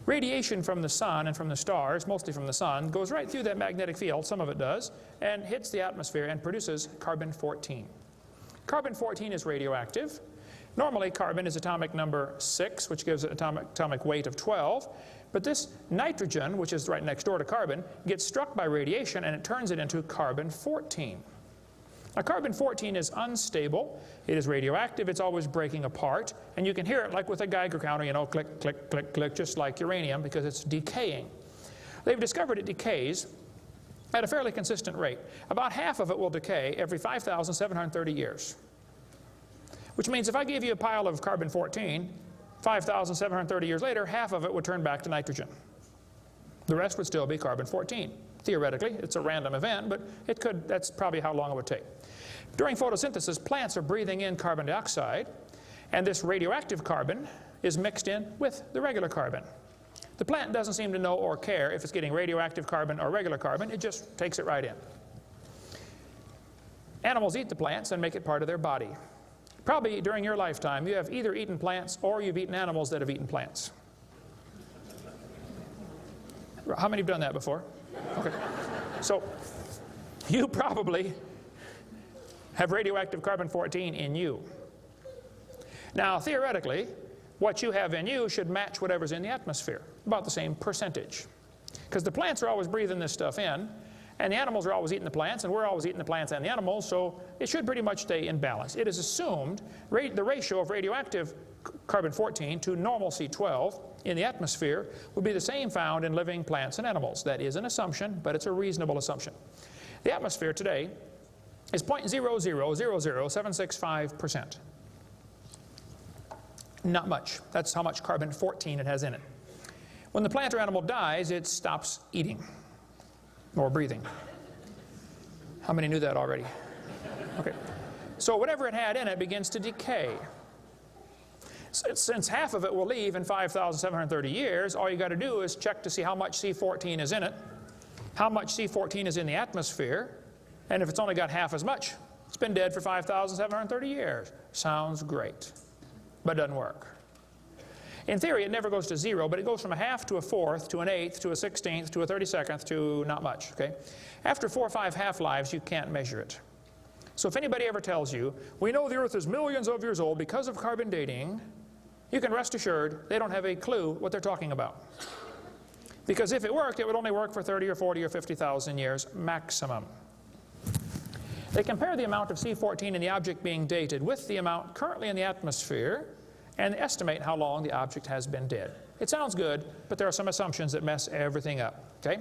Radiation from the sun and from the stars, mostly from the sun, goes right through that magnetic field, some of it does, and hits the atmosphere and produces carbon-14. Carbon-14 is radioactive. Normally, carbon is atomic number 6, which gives it atomic weight of 12. But this nitrogen, which is right next door to carbon, gets struck by radiation and it turns it into carbon-14. Now, carbon-14 is unstable. It is radioactive. It's always breaking apart. And you can hear it like with a Geiger counter, you know, click, click, click, click, just like uranium, because it's decaying. They've discovered it decays at a fairly consistent rate. About half of it will decay every 5,730 years. Which means if I gave you a pile of carbon-14, 5,730 years later, half of it would turn back to nitrogen. The rest would still be carbon-14. Theoretically, it's a random event, but it could, that's probably how long it would take. During photosynthesis, plants are breathing in carbon dioxide, and this radioactive carbon is mixed in with the regular carbon. The plant doesn't seem to know or care if it's getting radioactive carbon or regular carbon. It just takes it right in. Animals eat the plants and make it part of their body. Probably during your lifetime, you have either eaten plants or you've eaten animals that have eaten plants. How many have done that before? Okay. So you probably have radioactive carbon-14 in you. Now, theoretically, what you have in you should match whatever's in the atmosphere, about the same percentage. Because the plants are always breathing this stuff in, and the animals are always eating the plants, and we're always eating the plants and the animals, so it should pretty much stay in balance. It is assumed the ratio of radioactive carbon-14 to normal C12 in the atmosphere would be the same found in living plants and animals. That is an assumption, but it's a reasonable assumption. The atmosphere today is 0.0000765%. Not much. That's how much carbon-14 it has in it. When the plant or animal dies, it stops eating or breathing. How many knew that already? Okay. So whatever it had in it begins to decay. Since half of it will leave in 5,730 years, all you got to do is check to see how much C14 is in it, how much C14 is in the atmosphere, and if it's only got half as much, it's been dead for 5,730 years. Sounds great, but doesn't work. In theory, it never goes to zero, but it goes from a half to a fourth to an eighth to a 16th to a 32nd to not much, okay? After 4 or 5 half-lives, you can't measure it. So if anybody ever tells you, we know the Earth is millions of years old because of carbon dating, you can rest assured they don't have a clue what they're talking about. Because if it worked, it would only work for 30 or 40 or 50,000 years maximum. They compare the amount of C14 in the object being dated with the amount currently in the atmosphere and estimate how long the object has been dead. It sounds good, but there are some assumptions that mess everything up, okay?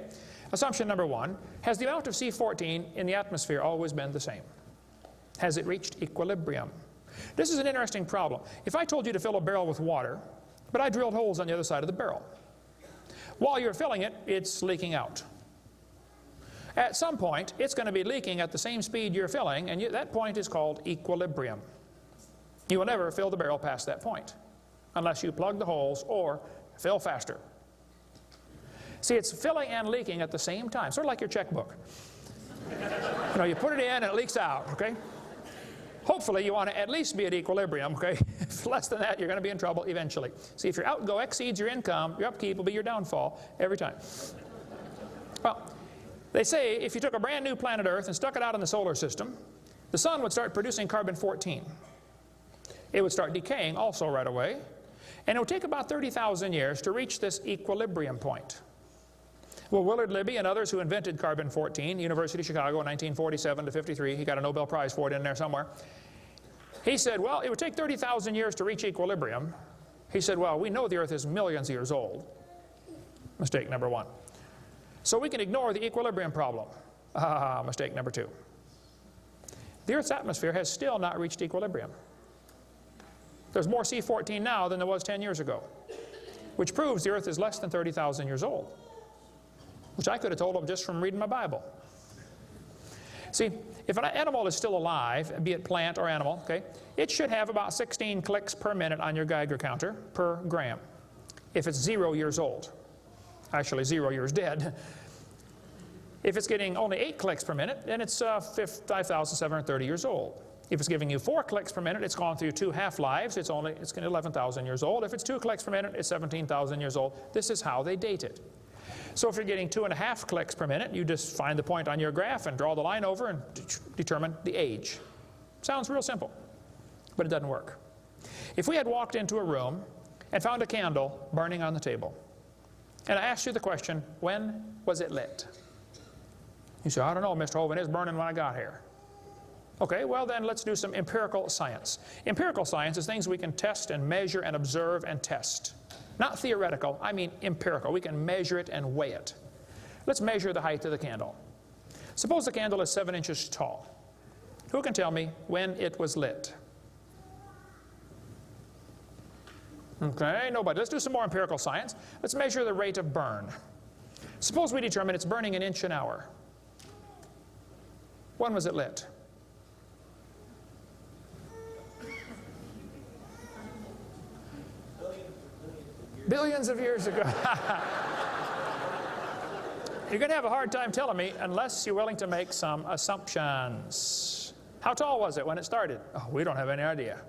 Assumption number 1, has the amount of C14 in the atmosphere always been the same? Has it reached equilibrium? This is an interesting problem. If I told you to fill a barrel with water, but I drilled holes on the other side of the barrel, while you're filling it, it's leaking out. At some point, it's going to be leaking at the same speed you're filling, and that point is called equilibrium. You will never fill the barrel past that point unless you plug the holes or fill faster. See, it's filling and leaking at the same time, sort of like your checkbook. You know, you put it in and it leaks out, okay? Hopefully you want to at least be at equilibrium, okay? If less than that, you're going to be in trouble eventually. See, if your outgo exceeds your income, your upkeep will be your downfall every time. Well, they say if you took a brand new planet Earth and stuck it out in the solar system, the sun would start producing carbon-14. It would start decaying also right away, And it will take about 30,000 years to reach this equilibrium point. Well, Willard Libby and others who invented carbon-14, University of Chicago in 1947 to 53, he got a Nobel Prize for it in there somewhere. He said, well, it would take 30,000 years to reach equilibrium. He said, well, we know the Earth is millions of years old. Mistake number one. So we can ignore the equilibrium problem. Mistake number two. The Earth's atmosphere has still not reached equilibrium. There's more C14 now than there was 10 years ago, which proves the Earth is less than 30,000 years old, which I could have told them just from reading my Bible. See, if an animal is still alive, be it plant or animal, okay, it should have about 16 clicks per minute on your Geiger counter per gram. If it's 0 years old, actually 0 years dead. If it's getting only 8 clicks per minute, then it's 5,730 years old. If it's giving you 4 clicks per minute, it's gone through 2 half-lives, it's 11,000 years old. If it's 2 clicks per minute, it's 17,000 years old. This is how they date it. So if you're getting 2.5 clicks per minute, you just find the point on your graph and draw the line over and determine the age. Sounds real simple, but it doesn't work. If we had walked into a room and found a candle burning on the table, and I asked you the question, when was it lit? You say, I don't know, Mr. Hovind, it's burning when I got here. Okay, well then let's do some empirical science. Empirical science is things we can test and measure and observe and test. Not theoretical, I mean empirical. We can measure it and weigh it. Let's measure the height of the candle. Suppose the candle is 7 inches tall. Who can tell me when it was lit? Okay, nobody. Let's do some more empirical science. Let's measure the rate of burn. Suppose we determine it's burning an inch an hour. When was it lit? Billions of years ago. You're going to have a hard time telling me unless you're willing to make some assumptions. How tall was it when it started? Oh, we don't have any idea.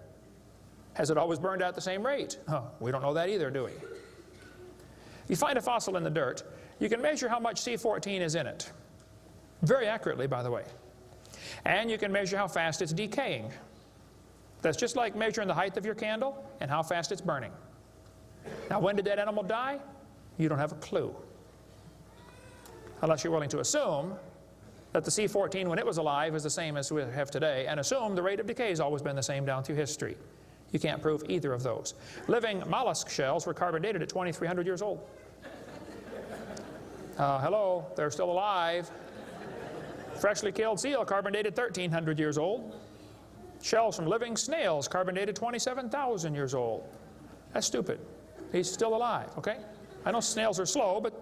Has it always burned at the same rate? Oh, we don't know that either, do we? You find a fossil in the dirt, you can measure how much C14 is in it. Very accurately, by the way. And you can measure how fast it's decaying. That's just like measuring the height of your candle and how fast it's burning. Now, when did that animal die? You don't have a clue. Unless you're willing to assume that the C14 when it was alive is the same as we have today, and assume the rate of decay has always been the same down through history. You can't prove either of those. Living mollusk shells were carbon dated at 2,300 years old. Hello, they're still alive. Freshly killed seal carbon dated 1,300 years old. Shells from living snails carbon dated 27,000 years old. That's stupid. He's still alive, okay? I know snails are slow, but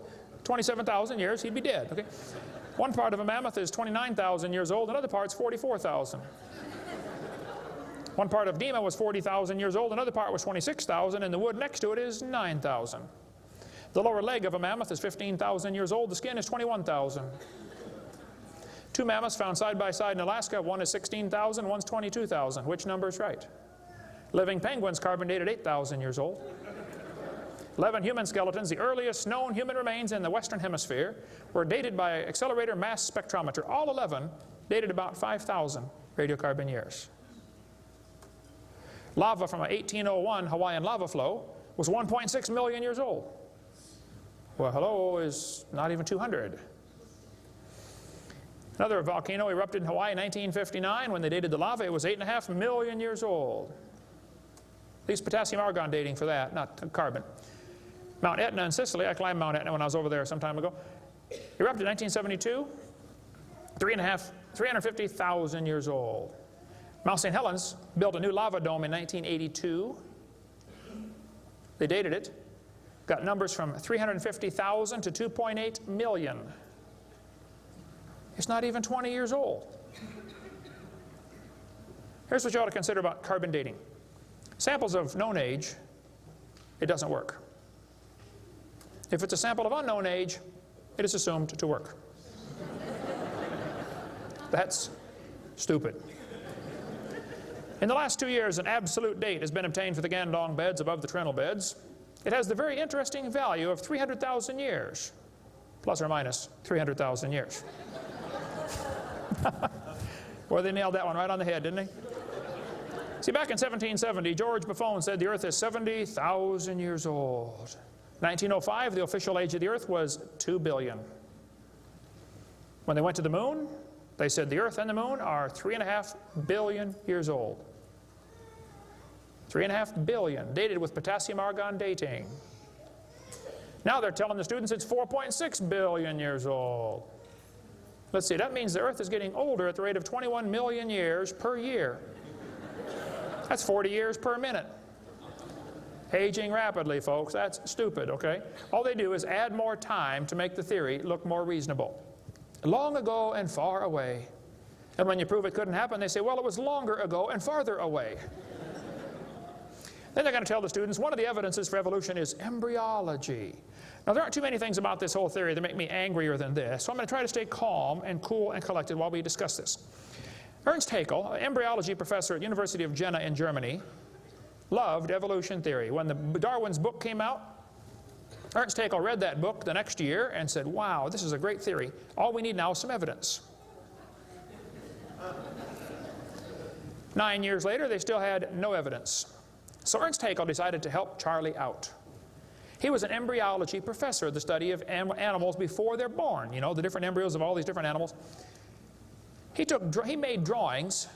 27,000 years, he'd be dead, okay? One part of a mammoth is 29,000 years old, another part's 44,000. One part of Dima was 40,000 years old, another part was 26,000, and the wood next to it is 9,000. The lower leg of a mammoth is 15,000 years old, the skin is 21,000. 2 mammoths found side by side in Alaska, one is 16,000, one's 22,000. Which number is right? Living penguins carbon dated 8,000 years old. 11 human skeletons, the earliest known human remains in the Western Hemisphere, were dated by accelerator mass spectrometer. All 11 dated about 5,000 radiocarbon years. Lava from a 1801 Hawaiian lava flow was 1.6 million years old. Well, hello is not even 200. Another volcano erupted in Hawaii in 1959. When they dated the lava, it was 8.5 million years old. At least potassium argon dating for that, not carbon. Mount Etna in Sicily, I climbed Mount Etna when I was over there some time ago, erupted in 1972, 350,000 years old. Mount St. Helens built a new lava dome in 1982. They dated it, got numbers from 350,000 to 2.8 million. It's not even 20 years old. Here's what you ought to consider about carbon dating. Samples of known age, it doesn't work. If it's a sample of unknown age, it is assumed to work. That's stupid. In the last 2 years, an absolute date has been obtained for the Gandong beds above the Trinal beds. It has the very interesting value of 300,000 years, plus or minus 300,000 years. Well, they nailed that one right on the head, didn't they? See, back in 1770, George Buffon said the Earth is 70,000 years old. 1905, the official age of the Earth was 2 billion. When they went to the moon, they said the Earth and the moon are 3.5 billion years old. 3.5 billion, dated with potassium-argon dating. Now they're telling the students it's 4.6 billion years old. Let's see, that means the Earth is getting older at the rate of 21 million years per year. That's 40 years per minute. Aging rapidly, folks. That's stupid, okay? All they do is add more time to make the theory look more reasonable. Long ago and far away. And when you prove it couldn't happen, they say, well, it was longer ago and farther away. Then they're going to tell the students one of the evidences for evolution is embryology. Now, there aren't too many things about this whole theory that make me angrier than this, so I'm going to try to stay calm and cool and collected while we discuss this. Ernst Haeckel, an embryology professor at University of Jena in Germany, loved evolution theory. When Darwin's book came out, Ernst Haeckel read that book the next year and said, wow, this is a great theory. All we need now is some evidence. 9 years later, they still had no evidence. So Ernst Haeckel decided to help Charlie out. He was an embryology professor, the study of animals before they're born. You know, the different embryos of all these different animals. He made drawings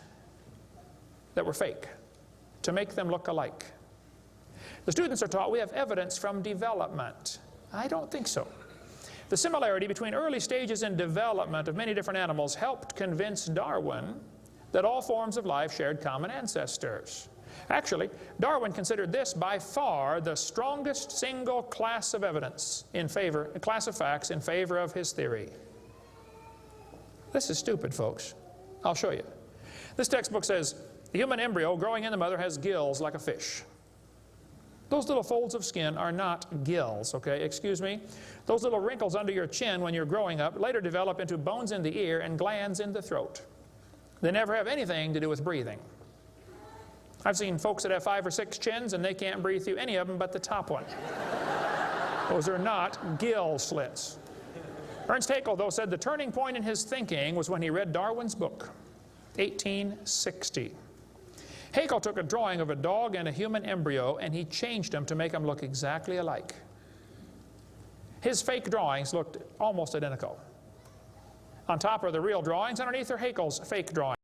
that were fake to make them look alike. The students are taught we have evidence from development. I don't think so. The similarity between early stages in development of many different animals helped convince Darwin that all forms of life shared common ancestors. Actually, Darwin considered this by far the strongest single class of evidence in favor, a class of facts in favor of his theory. This is stupid, folks. I'll show you. This textbook says, the human embryo growing in the mother has gills like a fish. Those little folds of skin are not gills, okay? Excuse me. Those little wrinkles under your chin when you're growing up later develop into bones in the ear and glands in the throat. They never have anything to do with breathing. I've seen folks that have 5 or 6 chins and they can't breathe through any of them but the top one. Those are not gill slits. Ernst Haeckel, though, said the turning point in his thinking was when he read Darwin's book, 1860. Haeckel took a drawing of a dog and a human embryo and he changed them to make them look exactly alike. His fake drawings looked almost identical. On top are the real drawings, underneath are Haeckel's fake drawings.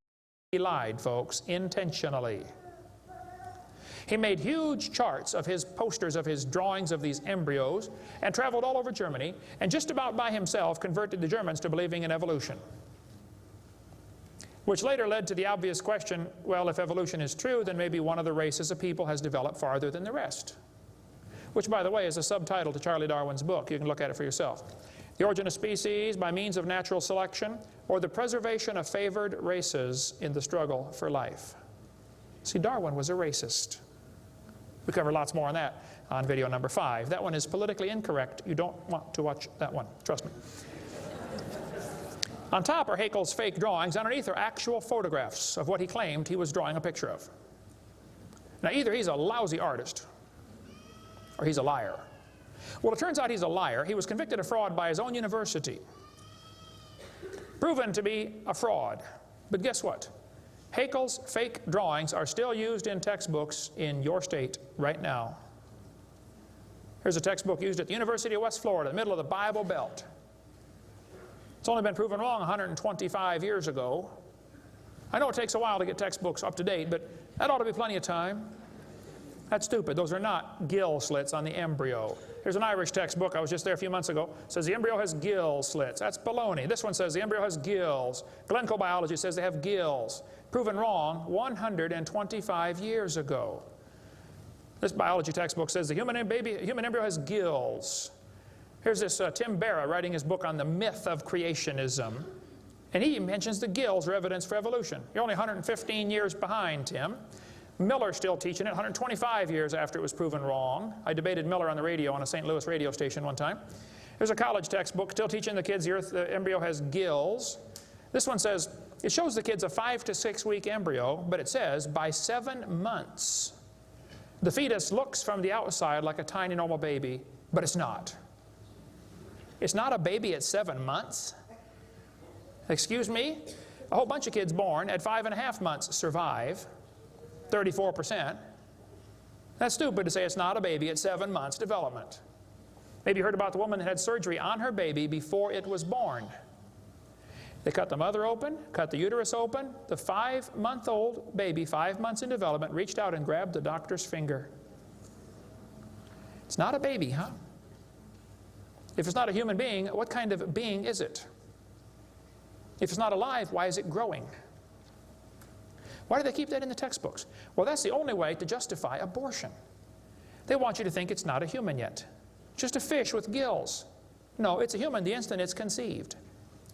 He lied, folks, intentionally. He made huge charts of his posters of his drawings of these embryos and traveled all over Germany and just about by himself converted the Germans to believing in evolution. Which later led to the obvious question, well, if evolution is true, then maybe one of the races of people has developed farther than the rest. Which, by the way, is a subtitle to Charlie Darwin's book. You can look at it for yourself. The origin of species by means of natural selection, or the preservation of favored races in the struggle for life. See, Darwin was a racist. We cover lots more on that on video number 5. That one is politically incorrect. You don't want to watch that one, trust me. On top are Haeckel's fake drawings. Underneath are actual photographs of what he claimed he was drawing a picture of. Now, either he's a lousy artist or he's a liar. Well, it turns out he's a liar. He was convicted of fraud by his own university. Proven to be a fraud. But guess what? Haeckel's fake drawings are still used in textbooks in your state right now. Here's a textbook used at the University of West Florida, in the middle of the Bible Belt. It's only been proven wrong 125 years ago. I know it takes a while to get textbooks up to date, but that ought to be plenty of time. That's stupid. Those are not gill slits on the embryo. Here's an Irish textbook. I was just there a few months ago. It says the embryo has gill slits. That's baloney. This one says the embryo has gills. Glencoe Biology says they have gills. Proven wrong 125 years ago. This biology textbook says the human embryo has gills. Here's this Tim Barra writing his book on the myth of creationism. And he mentions the gills are evidence for evolution. You're only 115 years behind, Tim. Miller's still teaching it 125 years after it was proven wrong. I debated Miller on the radio on a St. Louis radio station one time. There's a college textbook still teaching the kids the embryo has gills. This one says, it shows the kids a 5 to 6 week embryo, but it says by 7 months. The fetus looks from the outside like a tiny normal baby, but it's not. It's not a baby at 7 months. Excuse me? A whole bunch of kids born at 5.5 months survive. 34%. That's stupid to say it's not a baby at 7 months development. Maybe you heard about the woman that had surgery on her baby before it was born. They cut the mother open, cut the uterus open. The 5-month-old baby, 5 months in development, reached out and grabbed the doctor's finger. It's not a baby, huh? If it's not a human being, what kind of being is it? If it's not alive, why is it growing? Why do they keep that in the textbooks? Well, that's the only way to justify abortion. They want you to think it's not a human yet. Just a fish with gills. No, it's a human the instant it's conceived.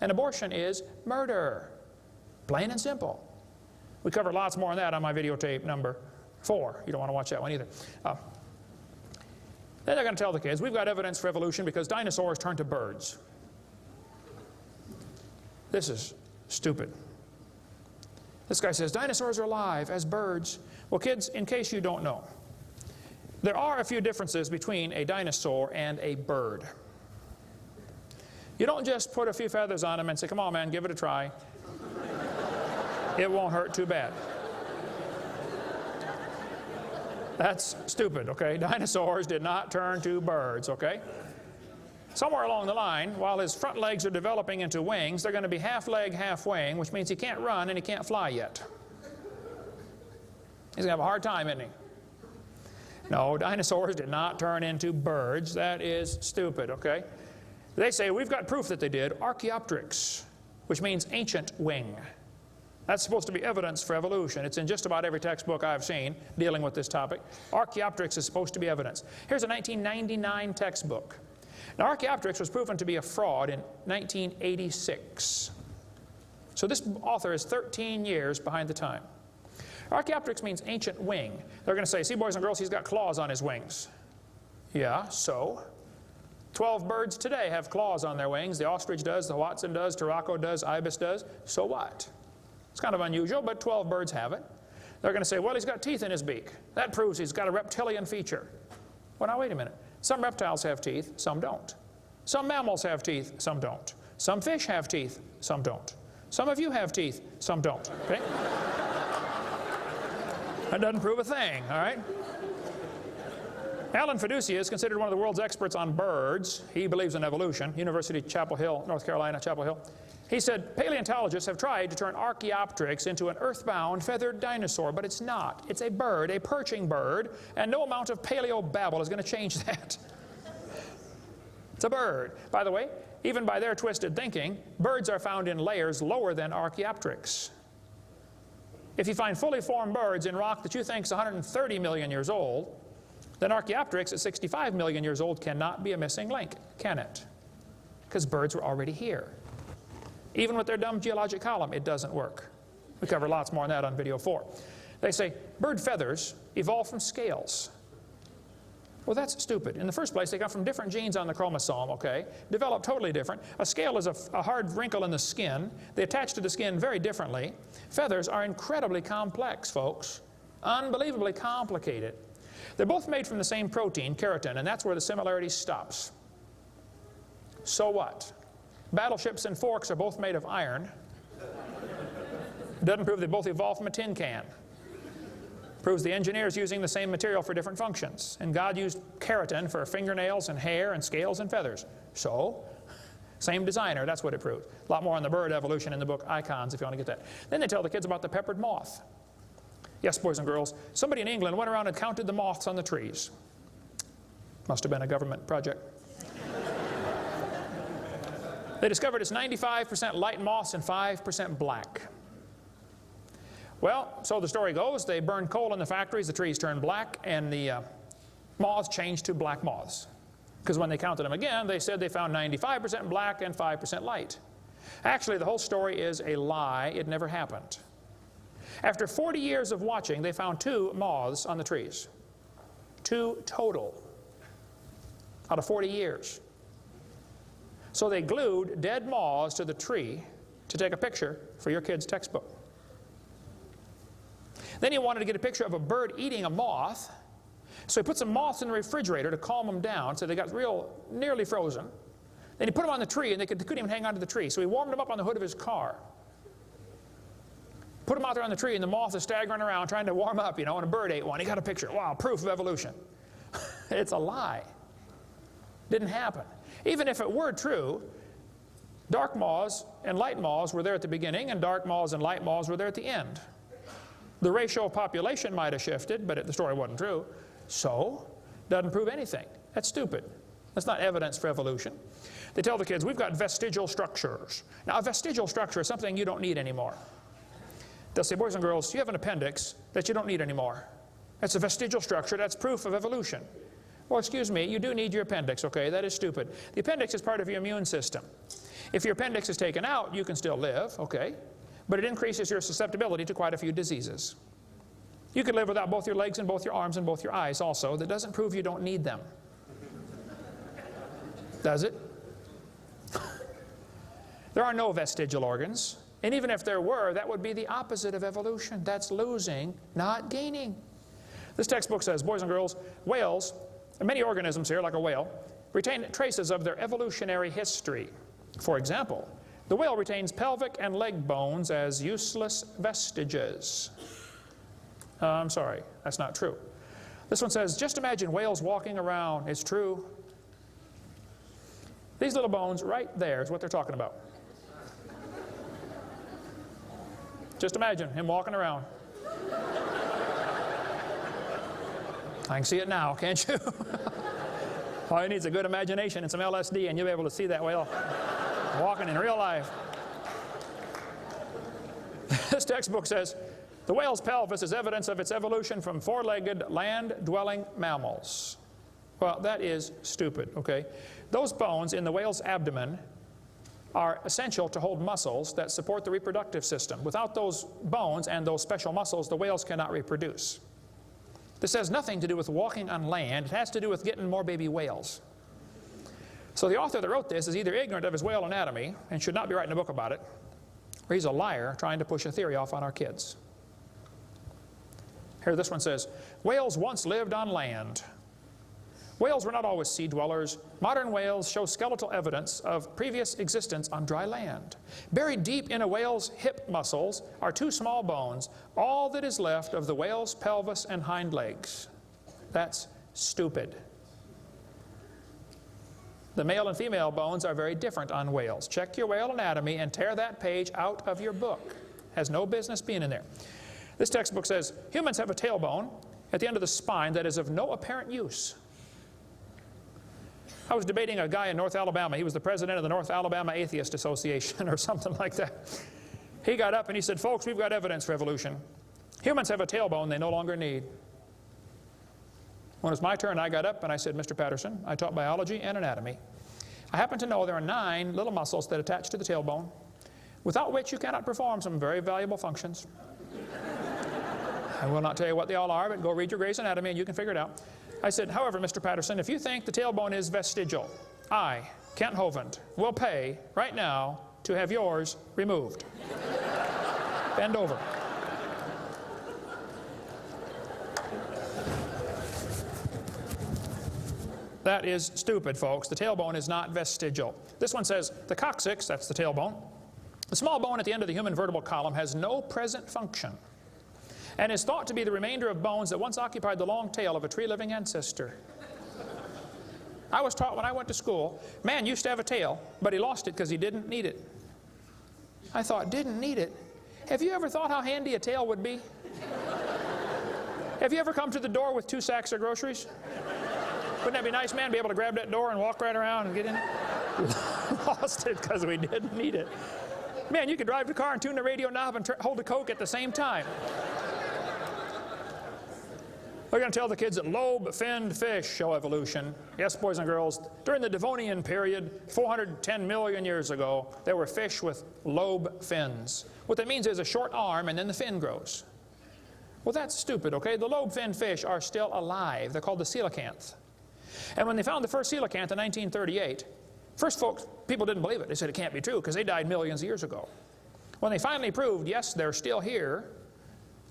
And abortion is murder. Plain and simple. We cover lots more on that on my videotape number 4. You don't want to watch that one either. Then they're going to tell the kids, we've got evidence for evolution because dinosaurs turned to birds. This is stupid. This guy says, dinosaurs are alive as birds. Well, kids, in case you don't know, there are a few differences between a dinosaur and a bird. You don't just put a few feathers on them and say, come on, man, give it a try. It won't hurt too bad. That's stupid, okay? Dinosaurs did not turn to birds, okay? Somewhere along the line, while his front legs are developing into wings, they're going to be half leg, half wing, which means he can't run and he can't fly yet. He's going to have a hard time, isn't he? No, dinosaurs did not turn into birds. That is stupid, okay? They say, we've got proof that they did. Archaeopteryx, which means ancient wing. That's supposed to be evidence for evolution. It's in just about every textbook I've seen dealing with this topic. Archaeopteryx is supposed to be evidence. Here's a 1999 textbook. Now, Archaeopteryx was proven to be a fraud in 1986. So this author is 13 years behind the time. Archaeopteryx means ancient wing. They're going to say, see, boys and girls, he's got claws on his wings. Yeah, so? 12 birds today have claws on their wings. The ostrich does, the Watson does, Topical does, ibis does. So what? It's kind of unusual, but 12 birds have it. They're going to say, well, he's got teeth in his beak. That proves he's got a reptilian feature. Well, now, wait a minute. Some reptiles have teeth, some don't. Some mammals have teeth, some don't. Some fish have teeth, some don't. Some of you have teeth, some don't. Okay? That doesn't prove a thing, all right? Alan Fiducia is considered one of the world's experts on birds. He believes in evolution. University of Chapel Hill, North Carolina, Chapel Hill. He said, paleontologists have tried to turn Archaeopteryx into an earthbound feathered dinosaur, but it's not. It's a bird, a perching bird, and no amount of paleo-babble is going to change that. It's a bird. By the way, even by their twisted thinking, birds are found in layers lower than Archaeopteryx. If you find fully formed birds in rock that you think is 130 million years old, then Archaeopteryx at 65 million years old cannot be a missing link, can it? Because birds were already here. Even with their dumb geologic column, it doesn't work. We cover lots more on that on video 4. They say bird feathers evolved from scales. Well, that's stupid. In the first place, they come from different genes on the chromosome, okay? Developed totally different. A scale is a hard wrinkle in the skin. They attach to the skin very differently. Feathers are incredibly complex, folks. Unbelievably complicated. They're both made from the same protein, keratin, and that's where the similarity stops. So what? Battleships and forks are both made of iron. Doesn't prove they both evolved from a tin can. Proves the engineer's using the same material for different functions. And God used keratin for fingernails and hair and scales and feathers. So, same designer, that's what it proves. A lot more on the bird evolution in the book Icons if you want to get that. Then they tell the kids about the peppered moth. Yes, boys and girls, somebody in England went around and counted the moths on the trees. Must have been a government project. They discovered it's 95% light moths and 5% black. Well, so the story goes, they burned coal in the factories, the trees turned black, and the moths changed to black moths. Because when they counted them again, they said they found 95% black and 5% light. Actually, the whole story is a lie. It never happened. After 40 years of watching, they found 2 moths on the trees. 2 total out of 40 years. So they glued dead moths to the tree to take a picture for your kid's textbook. Then he wanted to get a picture of a bird eating a moth, so he put some moths in the refrigerator to calm them down, so they got nearly frozen. Then he put them on the tree, and they couldn't even hang on to the tree, so he warmed them up on the hood of his car. Put them out there on the tree and the moth is staggering around trying to warm up, and a bird ate one. He got a picture. Wow, proof of evolution. It's a lie. Didn't happen. Even if it were true, dark moths and light moths were there at the beginning, and dark moths and light moths were there at the end. The ratio of population might have shifted, but the story wasn't true. So, doesn't prove anything. That's stupid. That's not evidence for evolution. They tell the kids, we've got vestigial structures. Now, a vestigial structure is something you don't need anymore. They'll say, boys and girls, you have an appendix that you don't need anymore. That's a vestigial structure. That's proof of evolution. Well, excuse me, you do need your appendix, okay? That is stupid. The appendix is part of your immune system. If your appendix is taken out, you can still live, okay? But it increases your susceptibility to quite a few diseases. You could live without both your legs and both your arms and both your eyes also. That doesn't prove you don't need them. Does it? There are no vestigial organs. And even if there were, that would be the opposite of evolution. That's losing, not gaining. This textbook says, boys and girls, whales, and many organisms here, like a whale, retain traces of their evolutionary history. For example, the whale retains pelvic and leg bones as useless vestiges. I'm sorry, that's not true. This one says, just imagine whales walking around. It's true. These little bones right there is what they're talking about. Just imagine him walking around. I can see it now, can't you? All you need is a good imagination and some LSD and you'll be able to see that whale walking in real life. This textbook says, the whale's pelvis is evidence of its evolution from four-legged land-dwelling mammals. Well, that is stupid, okay? Those bones in the whale's abdomen are essential to hold muscles that support the reproductive system. Without those bones and those special muscles, the whales cannot reproduce. This has nothing to do with walking on land. It has to do with getting more baby whales. So the author that wrote this is either ignorant of his whale anatomy and should not be writing a book about it, or he's a liar trying to push a theory off on our kids. Here, this one says, whales once lived on land. Whales were not always sea dwellers. Modern whales show skeletal evidence of previous existence on dry land. Buried deep in a whale's hip muscles are two small bones, all that is left of the whale's pelvis and hind legs. That's stupid. The male and female bones are very different on whales. Check your whale anatomy and tear that page out of your book. Has no business being in there. This textbook says, humans have a tailbone at the end of the spine that is of no apparent use. I was debating a guy in North Alabama. He was the president of the North Alabama Atheist Association or something like that. He got up and he said, folks, we've got evidence for evolution. Humans have a tailbone they no longer need. When it was my turn, I got up and I said, Mr. Patterson, I taught biology and anatomy. I happen to know there are 9 little muscles that attach to the tailbone, without which you cannot perform some very valuable functions. I will not tell you what they all are, but go read your Gray's Anatomy and you can figure it out. I said, however, Mr. Patterson, if you think the tailbone is vestigial, I, Kent Hovind, will pay right now to have yours removed. Bend over. That is stupid, folks. The tailbone is not vestigial. This one says, the coccyx, that's the tailbone, the small bone at the end of the human vertebral column has no present function and is thought to be the remainder of bones that once occupied the long tail of a tree-living ancestor. I was taught when I went to school, man used to have a tail, but he lost it because he didn't need it. I thought, didn't need it? Have you ever thought how handy a tail would be? Have you ever come to the door with 2 sacks of groceries? Wouldn't that be nice, man, be able to grab that door and walk right around and get in it? Lost it because we didn't need it. Man, you could drive the car and tune the radio knob and hold a Coke at the same time. We're going to tell the kids that lobe-finned fish show evolution. Yes, boys and girls, during the Devonian period, 410 million years ago, there were fish with lobe fins. What that means is a short arm and then the fin grows. Well, that's stupid, okay? The lobe-finned fish are still alive. They're called the coelacanth. And when they found the first coelacanth in 1938, first people didn't believe it. They said it can't be true because they died millions of years ago. When they finally proved, yes, they're still here,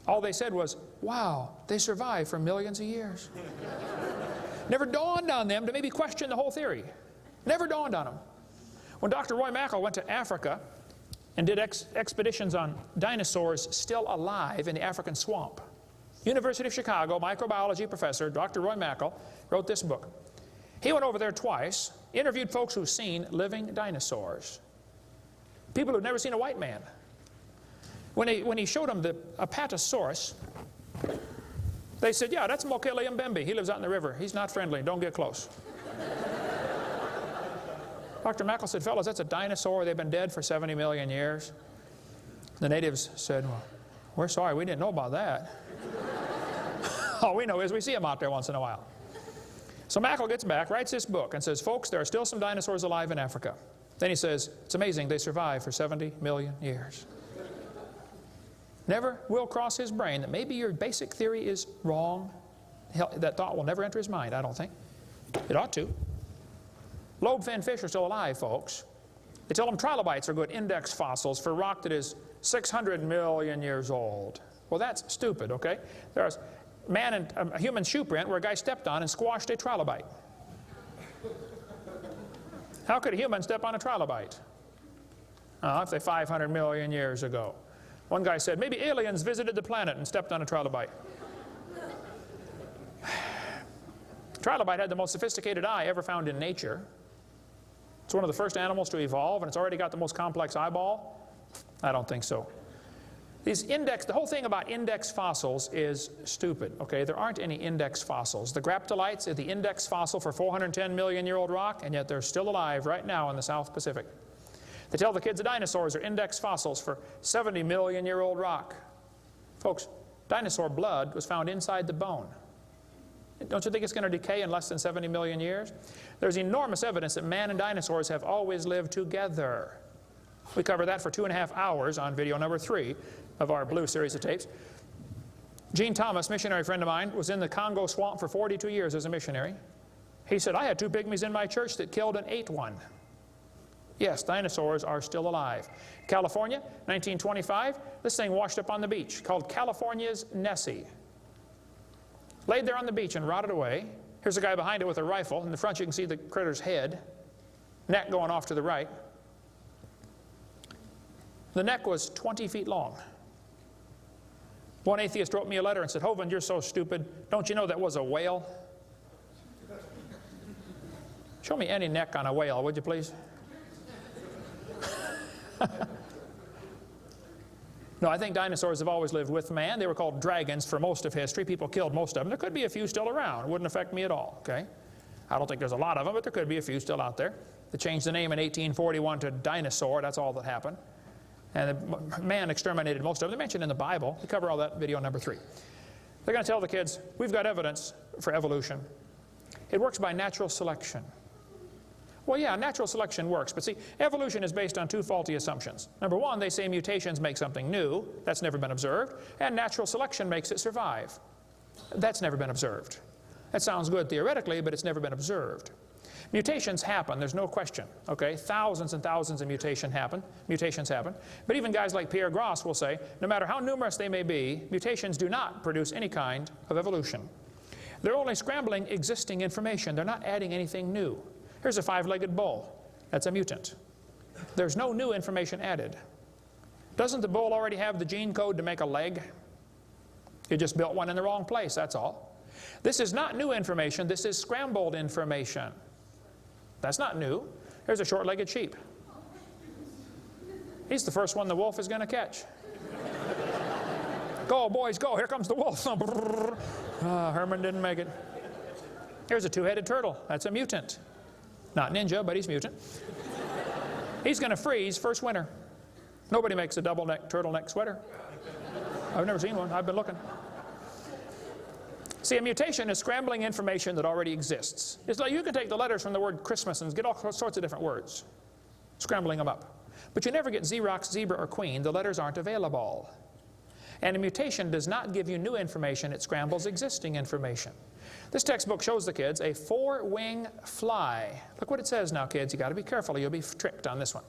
all they said was, wow, they survived for millions of years. Never dawned on them to maybe question the whole theory. Never dawned on them. When Dr. Roy Mackal went to Africa and did expeditions on dinosaurs still alive in the African swamp. University of Chicago microbiology professor Dr. Roy Mackal wrote this book. He went over there twice, interviewed folks who've seen living dinosaurs, people who've never seen a white man. When he showed them the Apatosaurus, they said, yeah, that's Mokele Mbembe. He lives out in the river. He's not friendly. Don't get close. Dr. Mackal said, fellas, that's a dinosaur. They've been dead for 70 million years. The natives said, well, we're sorry. We didn't know about that. All we know is we see them out there once in a while. So Mackal gets back, writes this book, and says, folks, there are still some dinosaurs alive in Africa. Then he says, it's amazing they survived for 70 million years. Never will cross his brain that maybe your basic theory is wrong. Hell, that thought will never enter his mind, I don't think. It ought to. Lobe-finned fish are still alive, folks. They tell them trilobites are good index fossils for rock that is 600 million years old. Well, that's stupid, okay? There's a human shoe print where a guy stepped on and squashed a trilobite. How could a human step on a trilobite? If they're 500 million years ago. One guy said, maybe aliens visited the planet and stepped on a trilobite. Trilobite had the most sophisticated eye ever found in nature. It's one of the first animals to evolve, and it's already got the most complex eyeball. I don't think so. The whole thing about index fossils is stupid, okay? There aren't any index fossils. The graptolites are the index fossil for 410 million year old rock, and yet they're still alive right now in the South Pacific. They tell the kids the dinosaurs are index fossils for 70 million year old rock. Folks, dinosaur blood was found inside the bone. Don't you think it's going to decay in less than 70 million years? There's enormous evidence that man and dinosaurs have always lived together. We cover that for 2.5 hours on video number 3 of our blue series of tapes. Gene Thomas, missionary friend of mine, was in the Congo swamp for 42 years as a missionary. He said, I had 2 pygmies in my church that killed and ate one. Yes, dinosaurs are still alive. California, 1925, this thing washed up on the beach called California's Nessie. Laid there on the beach and rotted away. Here's a guy behind it with a rifle. In the front you can see the critter's head, neck going off to the right. The neck was 20 feet long. One atheist wrote me a letter and said, Hovind, you're so stupid. Don't you know that was a whale? Show me any neck on a whale, would you please? No, I think dinosaurs have always lived with man. They were called dragons for most of history. People killed most of them. There could be a few still around. It wouldn't affect me at all, okay? I don't think there's a lot of them, but there could be a few still out there. They changed the name in 1841 to dinosaur. That's all that happened. And man exterminated most of them. They're mentioned in the Bible. We cover all that video number 3. They're going to tell the kids, we've got evidence for evolution. It works by natural selection. Well, yeah, natural selection works, but see, evolution is based on 2 faulty assumptions. Number 1, they say mutations make something new. That's never been observed. And natural selection makes it survive. That's never been observed. That sounds good theoretically, but it's never been observed. Mutations happen, there's no question, okay? Thousands and thousands of mutations happen. But even guys like Pierre Gross will say, no matter how numerous they may be, mutations do not produce any kind of evolution. They're only scrambling existing information. They're not adding anything new. Here's a 5-legged bull. That's a mutant. There's no new information added. Doesn't the bull already have the gene code to make a leg? You just built one in the wrong place, that's all. This is not new information. This is scrambled information. That's not new. Here's a short-legged sheep. He's the first one the wolf is going to catch. Go, boys, go. Here comes the wolf. Herman didn't make it. Here's a 2-headed turtle. That's a mutant. Not ninja, but he's mutant. He's going to freeze first winter. Nobody makes a double-neck turtleneck sweater. I've never seen one. I've been looking. See, a mutation is scrambling information that already exists. It's like you can take the letters from the word Christmas and get all sorts of different words, scrambling them up. But you never get Xerox, zebra, or queen. The letters aren't available. And a mutation does not give you new information. It scrambles existing information. This textbook shows the kids a 4-wing fly. Look what it says now, kids. You got to be careful or you'll be tricked on this one.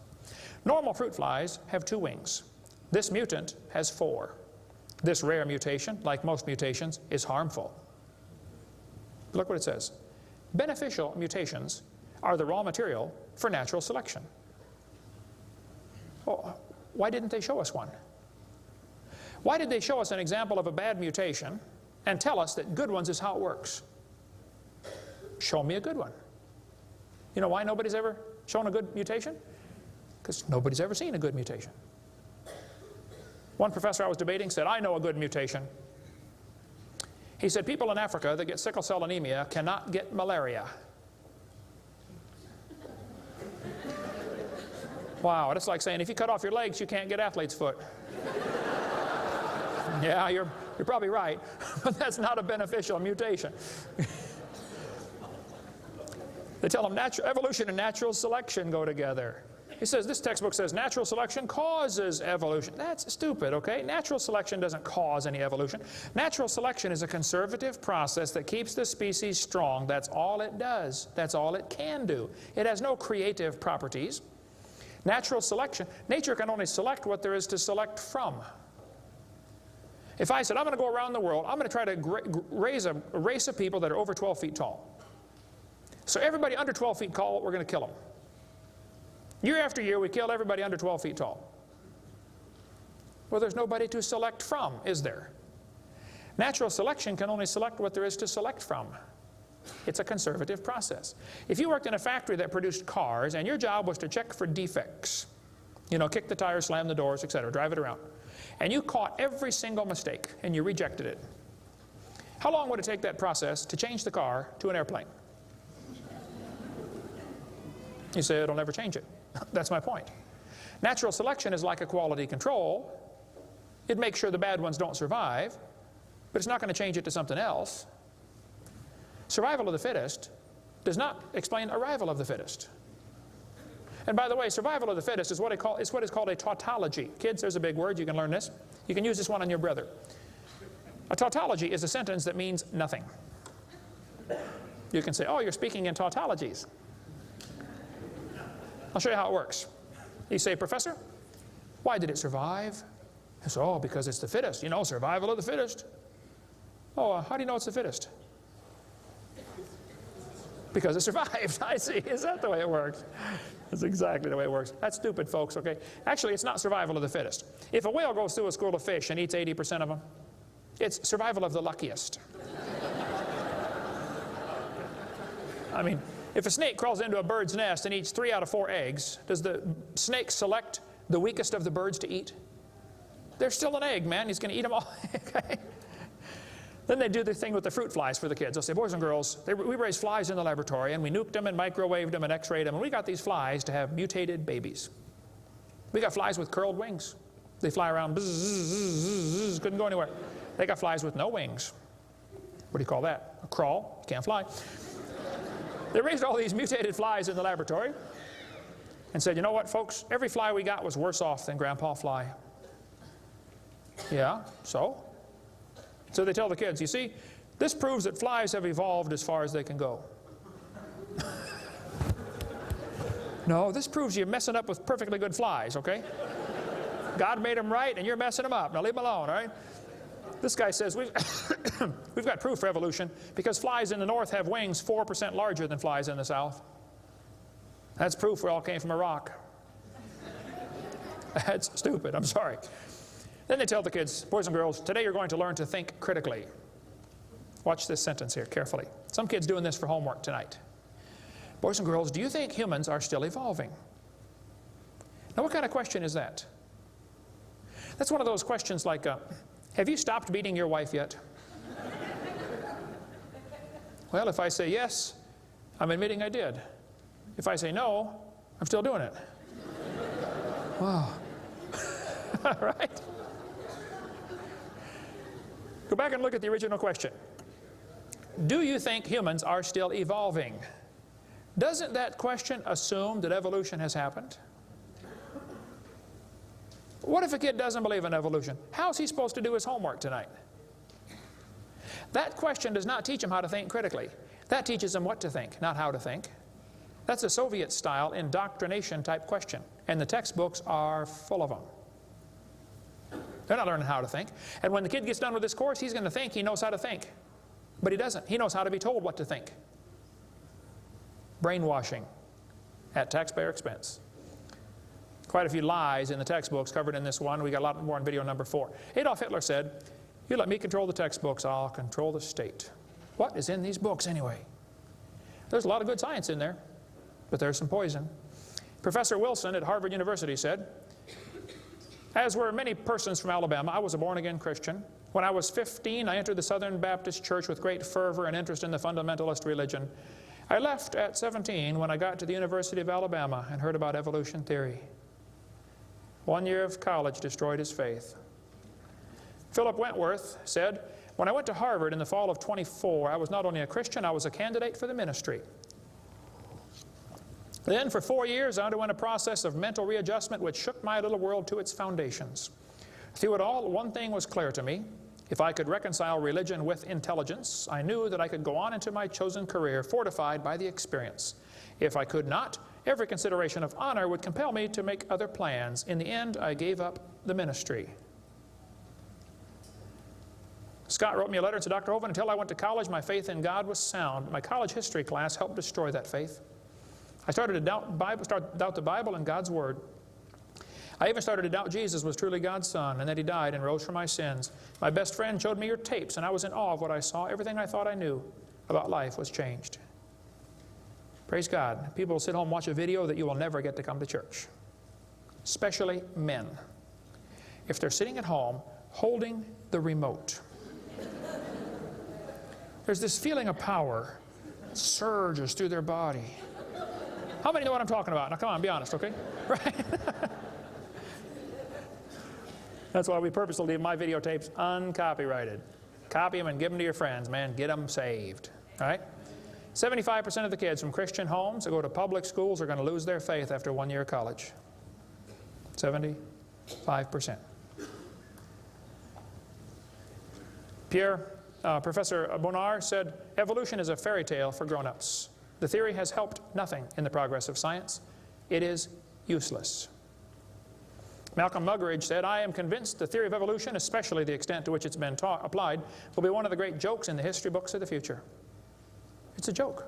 Normal fruit flies have 2 wings. This mutant has 4. This rare mutation, like most mutations, is harmful. Look what it says. Beneficial mutations are the raw material for natural selection. Oh, why didn't they show us one? Why did they show us an example of a bad mutation and tell us that good ones is how it works? Show me a good one. You know why nobody's ever shown a good mutation? Because nobody's ever seen a good mutation. One professor I was debating said, I know a good mutation. He said, people in Africa that get sickle cell anemia cannot get malaria. Wow, that's like saying if you cut off your legs, you can't get athlete's foot. Yeah, you're probably right, but that's not a beneficial mutation. They tell them evolution and natural selection go together. He says, this textbook says natural selection causes evolution. That's stupid, okay? Natural selection doesn't cause any evolution. Natural selection is a conservative process that keeps the species strong. That's all it does. That's all it can do. It has no creative properties. Natural selection, nature can only select what there is to select from. If I said, I'm going to go around the world, I'm going to try to raise a race of people that are over 12 feet tall. So everybody under 12 feet tall, we're going to kill them. Year after year, we kill everybody under 12 feet tall. Well, there's nobody to select from, is there? Natural selection can only select what there is to select from. It's a conservative process. If you worked in a factory that produced cars and your job was to check for defects, you know, kick the tires, slam the doors, etc., drive it around, and you caught every single mistake and you rejected it, how long would it take that process to change the car to an airplane? You say it'll never change it. That's my point. Natural selection is like a quality control. It makes sure the bad ones don't survive, but it's not going to change it to something else. Survival of the fittest does not explain arrival of the fittest. And by the way, survival of the fittest is what is called a tautology. Kids, there's a big word. You can learn this. You can use this one on your brother. A tautology is a sentence that means nothing. You can say, oh, you're speaking in tautologies. I'll show you how it works. You say, Professor, why did it survive? I say, oh, because it's the fittest. You know, survival of the fittest. Oh, how do you know it's the fittest? Because it survived. I see. Is that the way it works? That's exactly the way it works. That's stupid, folks, okay? Actually, it's not survival of the fittest. If a whale goes through a school of fish and eats 80% of them, it's survival of the luckiest. I mean, if a snake crawls into a bird's nest and eats 3 out of 4 eggs, does the snake select the weakest of the birds to eat? There's still an egg, man. He's going to eat them all. Okay? Then they do the thing with the fruit flies for the kids. They'll say, boys and girls, we raised flies in the laboratory, and we nuked them and microwaved them and x-rayed them, and we got these flies to have mutated babies. We got flies with curled wings. They fly around, bzz, bzz, bzz, bzz, couldn't go anywhere. They got flies with no wings. What do you call that? A crawl. You can't fly. They raised all these mutated flies in the laboratory and said, you know what, folks? Every fly we got was worse off than Grandpa Fly. Yeah, so? So they tell the kids, you see, this proves that flies have evolved as far as they can go. No, this proves you're messing up with perfectly good flies, okay? God made them right and you're messing them up. Now leave them alone, all right? This guy says, we've got proof for evolution because flies in the north have wings 4% larger than flies in the south. That's proof we all came from a rock. That's stupid, I'm sorry. Then they tell the kids, boys and girls, today you're going to learn to think critically. Watch this sentence here carefully. Some kids doing this for homework tonight. Boys and girls, do you think humans are still evolving? Now what kind of question is that? That's one of those questions like, have you stopped beating your wife yet? Well, if I say yes, I'm admitting I did. If I say no, I'm still doing it. Wow. Right? Go back and look at the original question. Do you think humans are still evolving? Doesn't that question assume that evolution has happened? What if a kid doesn't believe in evolution? How's he supposed to do his homework tonight? That question does not teach him how to think critically. That teaches him what to think, not how to think. That's a Soviet-style indoctrination type question, and the textbooks are full of them. They're not learning how to think. And when the kid gets done with this course, he's going to think he knows how to think. But he doesn't. He knows how to be told what to think. Brainwashing at taxpayer expense. quite a few lies in the textbooks covered in this one. We got a lot more in video number 4. Adolf Hitler said, "You let me control the textbooks, I'll control the state." What is in these books anyway? There's a lot of good science in there, but there's some poison. Professor Wilson at Harvard University said, "As were many persons from Alabama, I was a born-again Christian. When I was 15, I entered the Southern Baptist Church with great fervor and interest in the fundamentalist religion. I left at 17 when I got to the University of Alabama and heard about evolution theory. 1 year of college destroyed his faith." Philip Wentworth said, "When I went to Harvard in the fall of 24, I was not only a Christian, I was a candidate for the ministry. Then for 4 years I underwent a process of mental readjustment which shook my little world to its foundations. Through it all, one thing was clear to me. If I could reconcile religion with intelligence, I knew that I could go on into my chosen career fortified by the experience. If I could not, every consideration of honor would compel me to make other plans. In the end, I gave up the ministry." Scott wrote me a letter and said, "Dr. Hovind, until I went to college, my faith in God was sound. My college history class helped destroy that faith. I started to doubt the Bible and God's Word. I even started to doubt Jesus was truly God's Son and that He died and rose for my sins. My best friend showed me your tapes and I was in awe of what I saw. Everything I thought I knew about life was changed." Praise God. People will sit home and watch a video that you will never get to come to church. Especially men. If they're sitting at home holding the remote, there's this feeling of power that surges through their body. How many know what I'm talking about? Now come on, be honest, okay? Right? That's why we purposely leave my videotapes uncopyrighted. Copy them and give them to your friends, man. Get them saved. All right? 75% of the kids from Christian homes that go to public schools are going to lose their faith after 1 year of college. 75%. Professor Bonar said, "Evolution is a fairy tale for grown-ups. The theory has helped nothing in the progress of science. It is useless." Malcolm Muggeridge said, "I am convinced the theory of evolution, especially the extent to which it's been applied, will be one of the great jokes in the history books of the future." It's a joke.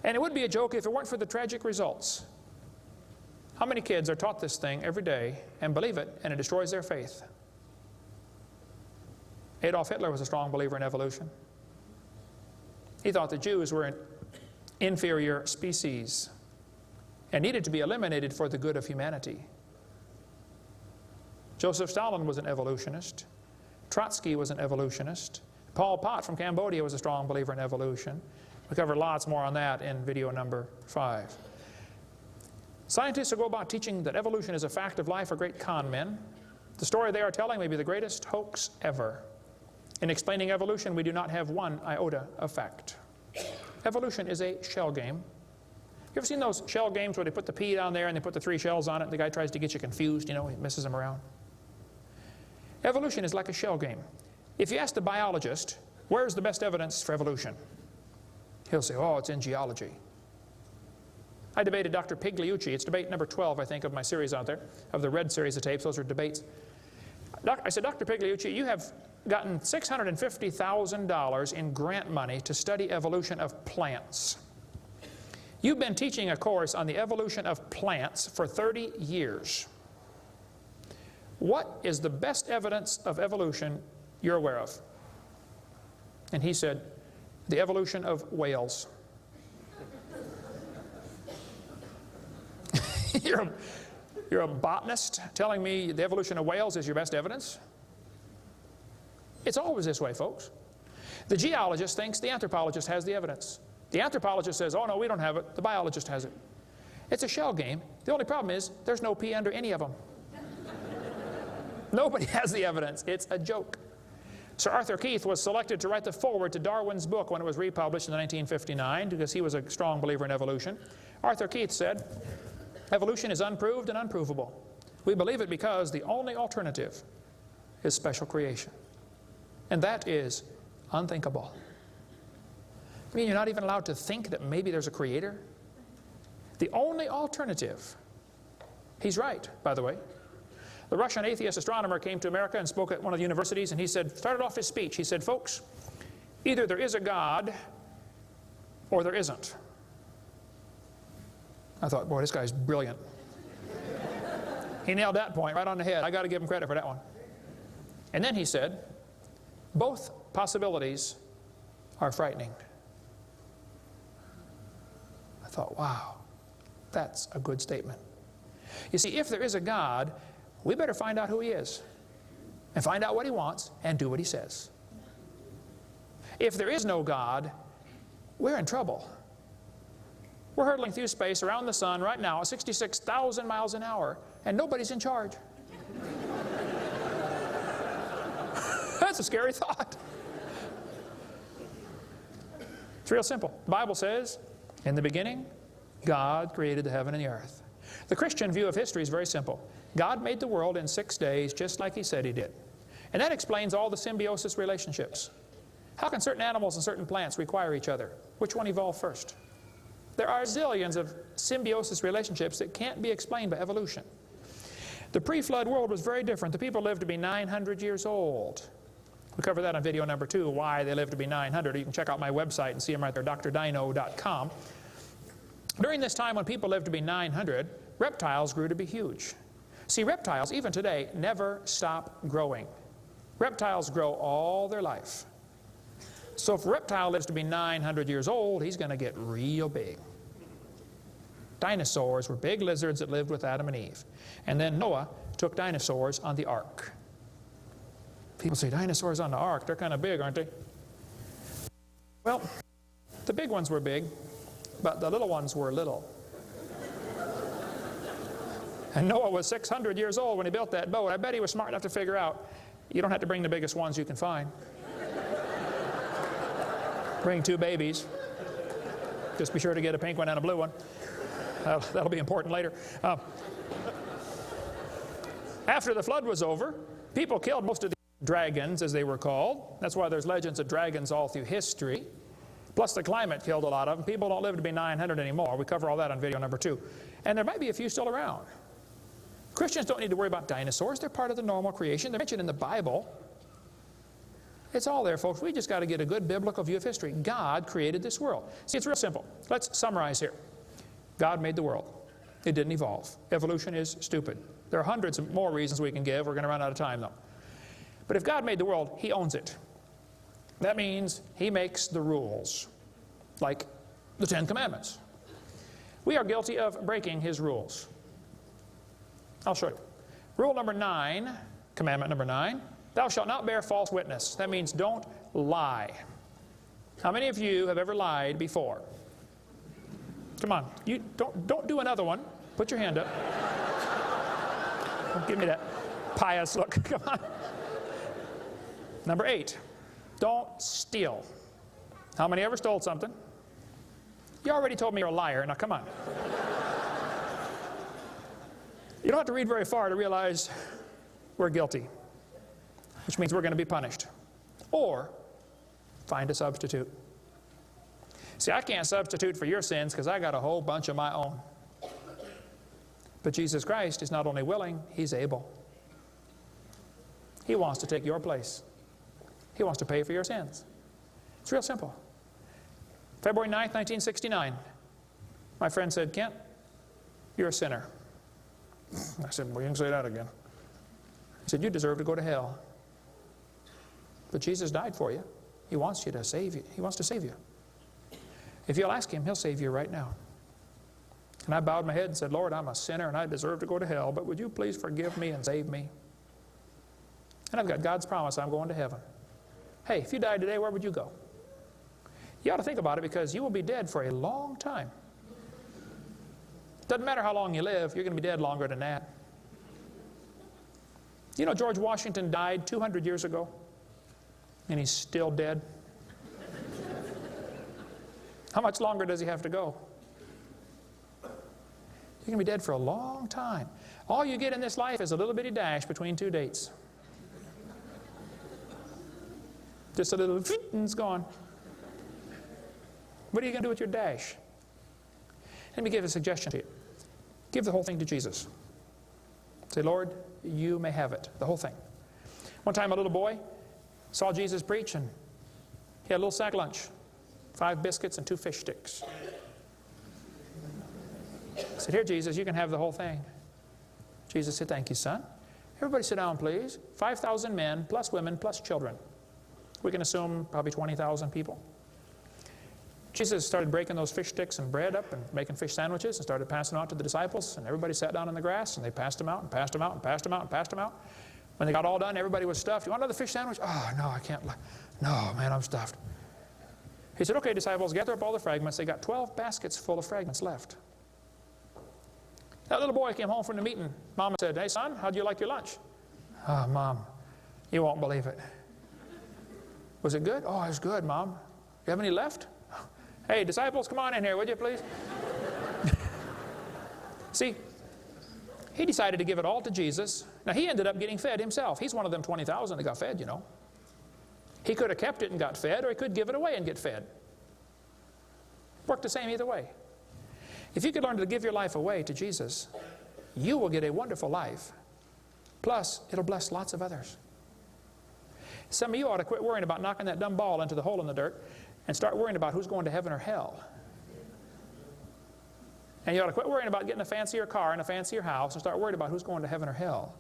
And it would be a joke if it weren't for the tragic results. How many kids are taught this thing every day and believe it, and it destroys their faith? Adolf Hitler was a strong believer in evolution. He thought the Jews were an inferior species and needed to be eliminated for the good of humanity. Joseph Stalin was an evolutionist. Trotsky was an evolutionist. Pol Pot from Cambodia was a strong believer in evolution. We covered lots more on that in video number 5. Scientists who go about teaching that evolution is a fact of life are great con men. The story they are telling may be the greatest hoax ever. In explaining evolution, we do not have one iota of fact. Evolution is a shell game. You ever seen those shell games where they put the pea down there and they put the 3 shells on it and the guy tries to get you confused, you know, he messes them around? Evolution is like a shell game. If you ask the biologist, where's the best evidence for evolution? He'll say, oh, it's in geology. I debated Dr. Pigliucci. It's debate number 12, I think, of my series out there, of the red series of tapes. Those are debates. I said, Dr. Pigliucci, you have gotten $650,000 in grant money to study evolution of plants. You've been teaching a course on the evolution of plants for 30 years. What is the best evidence of evolution you're aware of? And he said, the evolution of whales. You're a botanist telling me the evolution of whales is your best evidence? It's always this way, folks. The geologist thinks the anthropologist has the evidence. The anthropologist says, oh no, we don't have it. The biologist has it. It's a shell game. The only problem is there's no P under any of them. Nobody has the evidence. It's a joke. Sir Arthur Keith was selected to write the foreword to Darwin's book when it was republished in 1959 because he was a strong believer in evolution. Arthur Keith said, evolution is unproved and unprovable. We believe it because the only alternative is special creation. And that is unthinkable. I mean, you're not even allowed to think that maybe there's a creator? The only alternative. He's right, by the way. The Russian atheist astronomer came to America and spoke at one of the universities, and he said, started off his speech, he said, folks, either there is a God or there isn't. I thought, boy, this guy's brilliant. He nailed that point right on the head. I got to give him credit for that one. And then he said, both possibilities are frightening. I thought, wow, that's a good statement. You see, if there is a God, we better find out who He is and find out what He wants and do what He says. If there is no God, we're in trouble. We're hurtling through space around the sun right now at 66,000 miles an hour, and nobody's in charge. That's a scary thought. It's real simple. The Bible says, in the beginning, God created the heaven and the earth. The Christian view of history is very simple. God made the world in 6 days just like He said He did. And that explains all the symbiosis relationships. How can certain animals and certain plants require each other? Which one evolved first? There are zillions of symbiosis relationships that can't be explained by evolution. The pre-flood world was very different. The people lived to be 900 years old. We cover that on video number 2, why they lived to be 900. You can check out my website and see them right there, drdino.com. During this time when people lived to be 900, reptiles grew to be huge. See, reptiles, even today, never stop growing. Reptiles grow all their life. So if a reptile lives to be 900 years old, he's going to get real big. Dinosaurs were big lizards that lived with Adam and Eve. And then Noah took dinosaurs on the ark. People say, dinosaurs on the ark, they're kind of big, aren't they? Well, the big ones were big, but the little ones were little. And Noah was 600 years old when he built that boat. I bet he was smart enough to figure out, you don't have to bring the biggest ones you can find. Bring 2 babies. Just be sure to get a pink one and a blue one. That'll be important later. After the flood was over, people killed most of the dragons, as they were called. That's why there's legends of dragons all through history. Plus the climate killed a lot of them. People don't live to be 900 anymore. We cover all that on video number 2. And there might be a few still around. Christians don't need to worry about dinosaurs. They're part of the normal creation. They're mentioned in the Bible. It's all there, folks. We just got to get a good biblical view of history. God created this world. See, it's real simple. Let's summarize here. God made the world. It didn't evolve. Evolution is stupid. There are hundreds of more reasons we can give. We're going to run out of time, though. But if God made the world, He owns it. That means He makes the rules, like the 10 Commandments. We are guilty of breaking His rules. I'll show you. Rule number 9, commandment number 9, thou shalt not bear false witness. That means don't lie. How many of you have ever lied before? Come on, you don't do another one. Put your hand up. Don't give me that pious look. Come on. Number 8, don't steal. How many ever stole something? You already told me you're a liar. Now come on. You don't have to read very far to realize we're guilty, which means we're going to be punished. Or find a substitute. See, I can't substitute for your sins because I got a whole bunch of my own. But Jesus Christ is not only willing, He's able. He wants to take your place. He wants to pay for your sins. It's real simple. February 9th, 1969, my friend said, Kent, you're a sinner. I said, well, you can say that again. He said, you deserve to go to hell. But Jesus died for you. He wants you to save you. He wants to save you. If you'll ask Him, He'll save you right now. And I bowed my head and said, Lord, I'm a sinner and I deserve to go to hell, but would you please forgive me and save me? And I've got God's promise I'm going to heaven. Hey, if you died today, where would you go? You ought to think about it because you will be dead for a long time. Doesn't matter how long you live, you're going to be dead longer than that. You know George Washington died 200 years ago, and he's still dead. How much longer does he have to go? You're going to be dead for a long time. All you get in this life is a little bitty dash between 2 dates. Just a little, and it's gone. What are you going to do with your dash? Let me give a suggestion to you. Give the whole thing to Jesus. Say, Lord, you may have it, the whole thing. One time a little boy saw Jesus preach and he had a little sack lunch, 5 biscuits and 2 fish sticks. He said, here, Jesus, you can have the whole thing. Jesus said, thank you, son. Everybody sit down, please. 5,000 men, plus women, plus children. We can assume probably 20,000 people. Jesus started breaking those fish sticks and bread up and making fish sandwiches and started passing them out to the disciples, and everybody sat down in the grass and they passed them out and passed them out and passed them out and passed them out. When they got all done, everybody was stuffed. You want another fish sandwich? Oh, no, I can't. No, man, I'm stuffed. He said, okay, disciples, gather up all the fragments. They got 12 baskets full of fragments left. That little boy came home from the meeting. Mama said, hey, son, how'd you like your lunch? Oh, Mom, you won't believe it. Was it good? Oh, it was good, Mom. You have any left? Hey, disciples, come on in here, would you, please? See, he decided to give it all to Jesus. Now, he ended up getting fed himself. He's one of them 20,000 that got fed, you know. He could have kept it and got fed, or he could give it away and get fed. Worked the same either way. If you could learn to give your life away to Jesus, you will get a wonderful life. Plus, it'll bless lots of others. Some of you ought to quit worrying about knocking that dumb ball into the hole in the dirt and start worrying about who's going to heaven or hell. And you ought to quit worrying about getting a fancier car and a fancier house and start worrying about who's going to heaven or hell.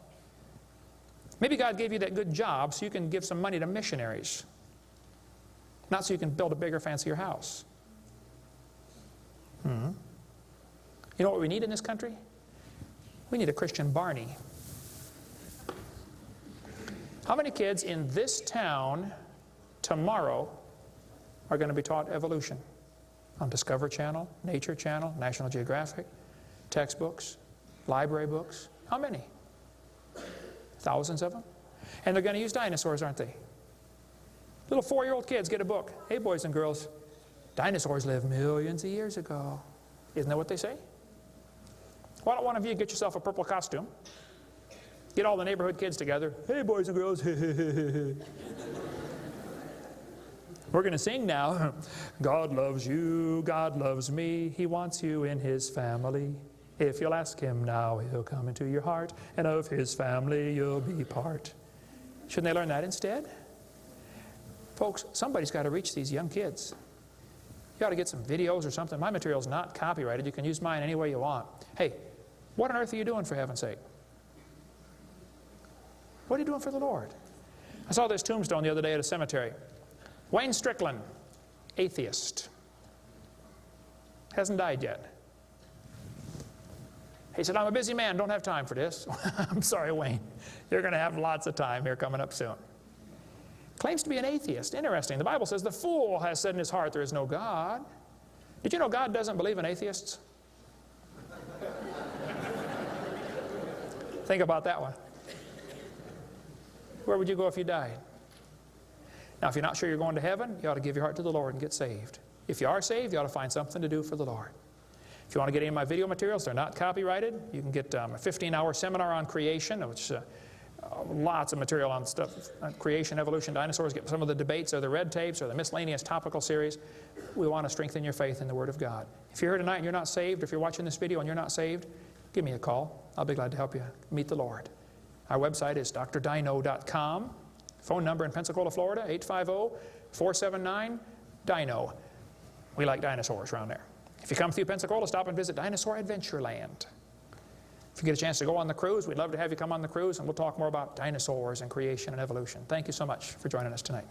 Maybe God gave you that good job so you can give some money to missionaries, not so you can build a bigger, fancier house. You know what we need in this country? We need a Christian Barney. How many kids in this town tomorrow are going to be taught evolution on Discovery Channel, Nature Channel, National Geographic, textbooks, library books? How many? Thousands of them? And they're going to use dinosaurs, aren't they? Little 4-year-old kids get a book. Hey, boys and girls, dinosaurs lived millions of years ago. Isn't that what they say? Why don't one of you get yourself a purple costume, get all the neighborhood kids together. Hey, boys and girls. We're going to sing now. God loves you, God loves me. He wants you in His family. If you'll ask Him now, He'll come into your heart, and of His family you'll be part. Shouldn't they learn that instead? Folks, somebody's got to reach these young kids. You ought to get some videos or something. My material's not copyrighted. You can use mine any way you want. Hey, what on earth are you doing, for heaven's sake? What are you doing for the Lord? I saw this tombstone the other day at a cemetery. Wayne Strickland, atheist. Hasn't died yet. He said, I'm a busy man, don't have time for this. I'm sorry, Wayne. You're going to have lots of time here coming up soon. Claims to be an atheist. Interesting. The Bible says the fool has said in his heart there is no God. Did you know God doesn't believe in atheists? Think about that one. Where would you go if you died? Now, if you're not sure you're going to heaven, you ought to give your heart to the Lord and get saved. If you are saved, you ought to find something to do for the Lord. If you want to get any of my video materials, they're not copyrighted. You can get a 15-hour seminar on creation, which lots of material on stuff, creation, evolution, dinosaurs. Get some of the debates or the red tapes or the miscellaneous topical series. We want to strengthen your faith in the Word of God. If you're here tonight and you're not saved, or if you're watching this video and you're not saved, give me a call. I'll be glad to help you meet the Lord. Our website is drdino.com. Phone number in Pensacola, Florida, 850-479-DINO. We like dinosaurs around there. If you come through Pensacola, stop and visit Dinosaur Adventureland. If you get a chance to go on the cruise, we'd love to have you come on the cruise, and we'll talk more about dinosaurs and creation and evolution. Thank you so much for joining us tonight.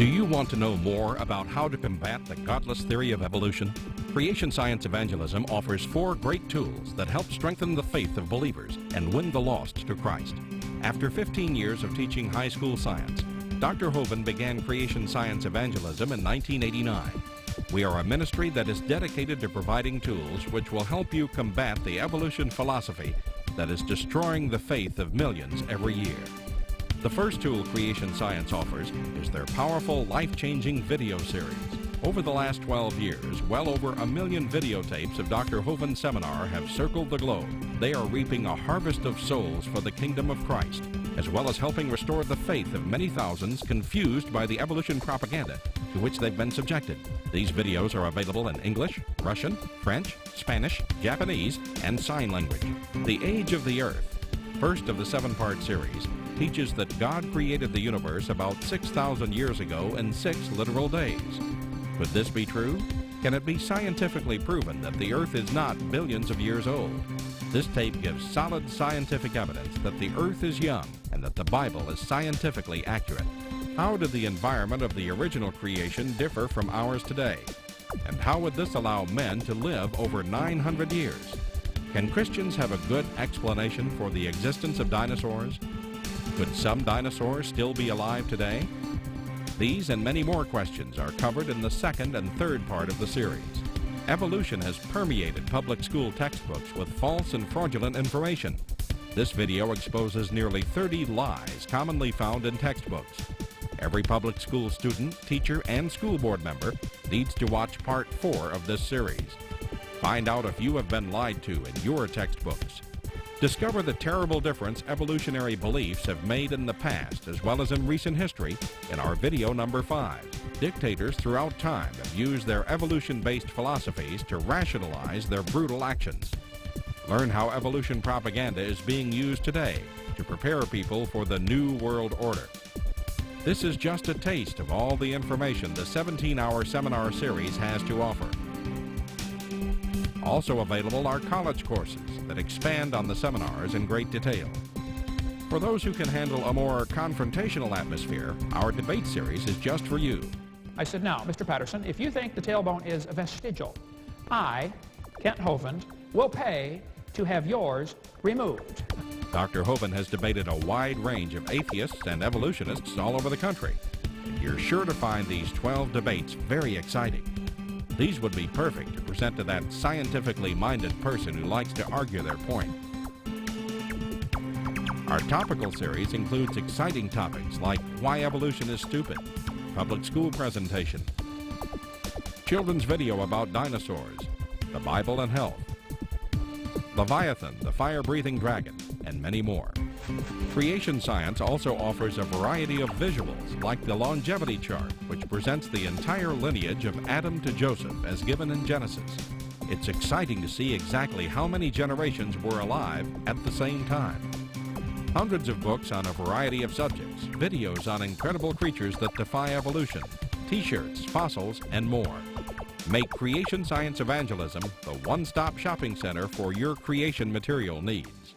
Do you want to know more about how to combat the godless theory of evolution? Creation Science Evangelism offers 4 great tools that help strengthen the faith of believers and win the lost to Christ. After 15 years of teaching high school science, Dr. Hovind began Creation Science Evangelism in 1989. We are a ministry that is dedicated to providing tools which will help you combat the evolution philosophy that is destroying the faith of millions every year. The first tool Creation Science offers is their powerful, life-changing video series. Over the last 12 years, well over 1 million videotapes of Dr. Hovind's seminar have circled the globe. They are reaping a harvest of souls for the kingdom of Christ, as well as helping restore the faith of many thousands confused by the evolution propaganda to which they've been subjected. These videos are available in English, Russian, French, Spanish, Japanese, and sign language. The Age of the Earth, first of the 7-part series, teaches that God created the universe about 6,000 years ago in 6 literal days. Could this be true? Can it be scientifically proven that the Earth is not billions of years old? This tape gives solid scientific evidence that the Earth is young and that the Bible is scientifically accurate. How did the environment of the original creation differ from ours today? And how would this allow men to live over 900 years? Can Christians have a good explanation for the existence of dinosaurs? Could some dinosaurs still be alive today? These and many more questions are covered in the 2nd and 3rd part of the series. Evolution has permeated public school textbooks with false and fraudulent information. This video exposes nearly 30 lies commonly found in textbooks. Every public school student, teacher, and school board member needs to watch part 4 of this series. Find out if you have been lied to in your textbooks. Discover the terrible difference evolutionary beliefs have made in the past as well as in recent history in our video number 5. Dictators throughout time have used their evolution-based philosophies to rationalize their brutal actions. Learn how evolution propaganda is being used today to prepare people for the New World Order. This is just a taste of all the information the 17-hour seminar series has to offer. Also available are college courses that expand on the seminars in great detail. For those who can handle a more confrontational atmosphere, our debate series is just for you. I said, now, Mr. Patterson, if you think the tailbone is vestigial, I, Kent Hovind, will pay to have yours removed. Dr. Hovind has debated a wide range of atheists and evolutionists all over the country. And you're sure to find these 12 debates very exciting. These would be perfect to present to that scientifically minded person who likes to argue their point. Our topical series includes exciting topics like why evolution is stupid, public school presentation, children's video about dinosaurs, the Bible and health, Leviathan, the fire-breathing dragon, and many more. Creation Science also offers a variety of visuals like the longevity chart, which presents the entire lineage of Adam to Joseph as given in Genesis. It's exciting to see exactly how many generations were alive at the same time. Hundreds of books on a variety of subjects, videos on incredible creatures that defy evolution, t-shirts, fossils, and more. Make Creation Science Evangelism the one-stop shopping center for your creation material needs.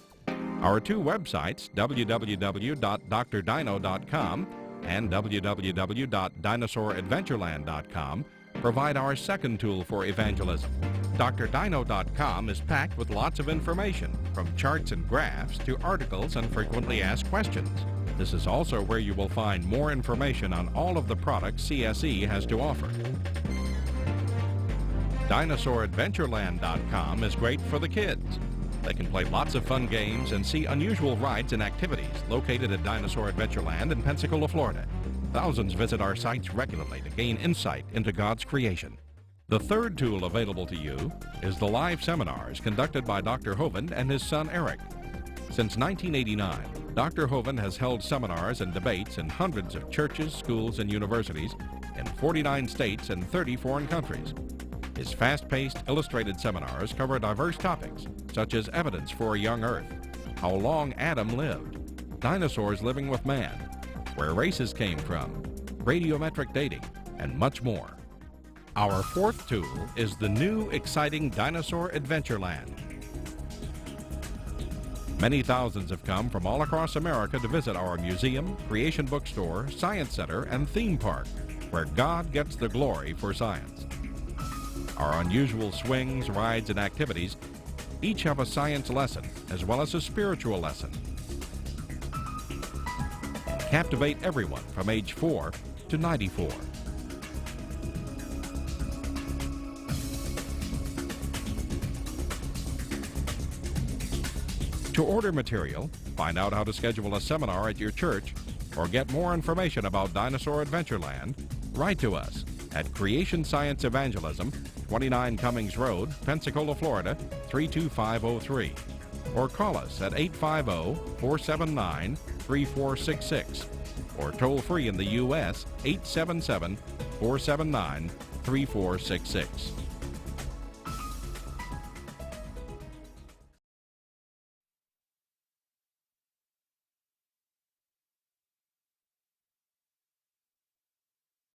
Our 2 websites, www.drdino.com and www.dinosauradventureland.com, provide our second tool for evangelism. drdino.com is packed with lots of information, from charts and graphs to articles and frequently asked questions. This is also where you will find more information on all of the products CSE has to offer. Dinosauradventureland.com is great for the kids. They can play lots of fun games and see unusual rides and activities located at Dinosaur Adventureland in Pensacola, Florida. Thousands visit our sites regularly to gain insight into God's creation. The third tool available to you is the live seminars conducted by Dr. Hovind and his son Eric. Since 1989, Dr. Hovind has held seminars and debates in hundreds of churches, schools, and universities in 49 states and 30 foreign countries. His fast-paced, illustrated seminars cover diverse topics, such as evidence for a young Earth, how long Adam lived, dinosaurs living with man, where races came from, radiometric dating, and much more. Our 4th tool is the new, exciting Dinosaur Adventureland. Many thousands have come from all across America to visit our museum, creation bookstore, science center, and theme park. where God gets the glory for science. Our unusual swings, rides, and activities each have a science lesson as well as a spiritual lesson. Captivate everyone from age 4 to 94. To order material, find out how to schedule a seminar at your church, or get more information about Dinosaur Adventureland, write to us at Creation Science Evangelism, 29 Cummings Road, Pensacola, Florida, 32503, or call us at 850-479-3466, or toll free in the U.S. 877-479-3466.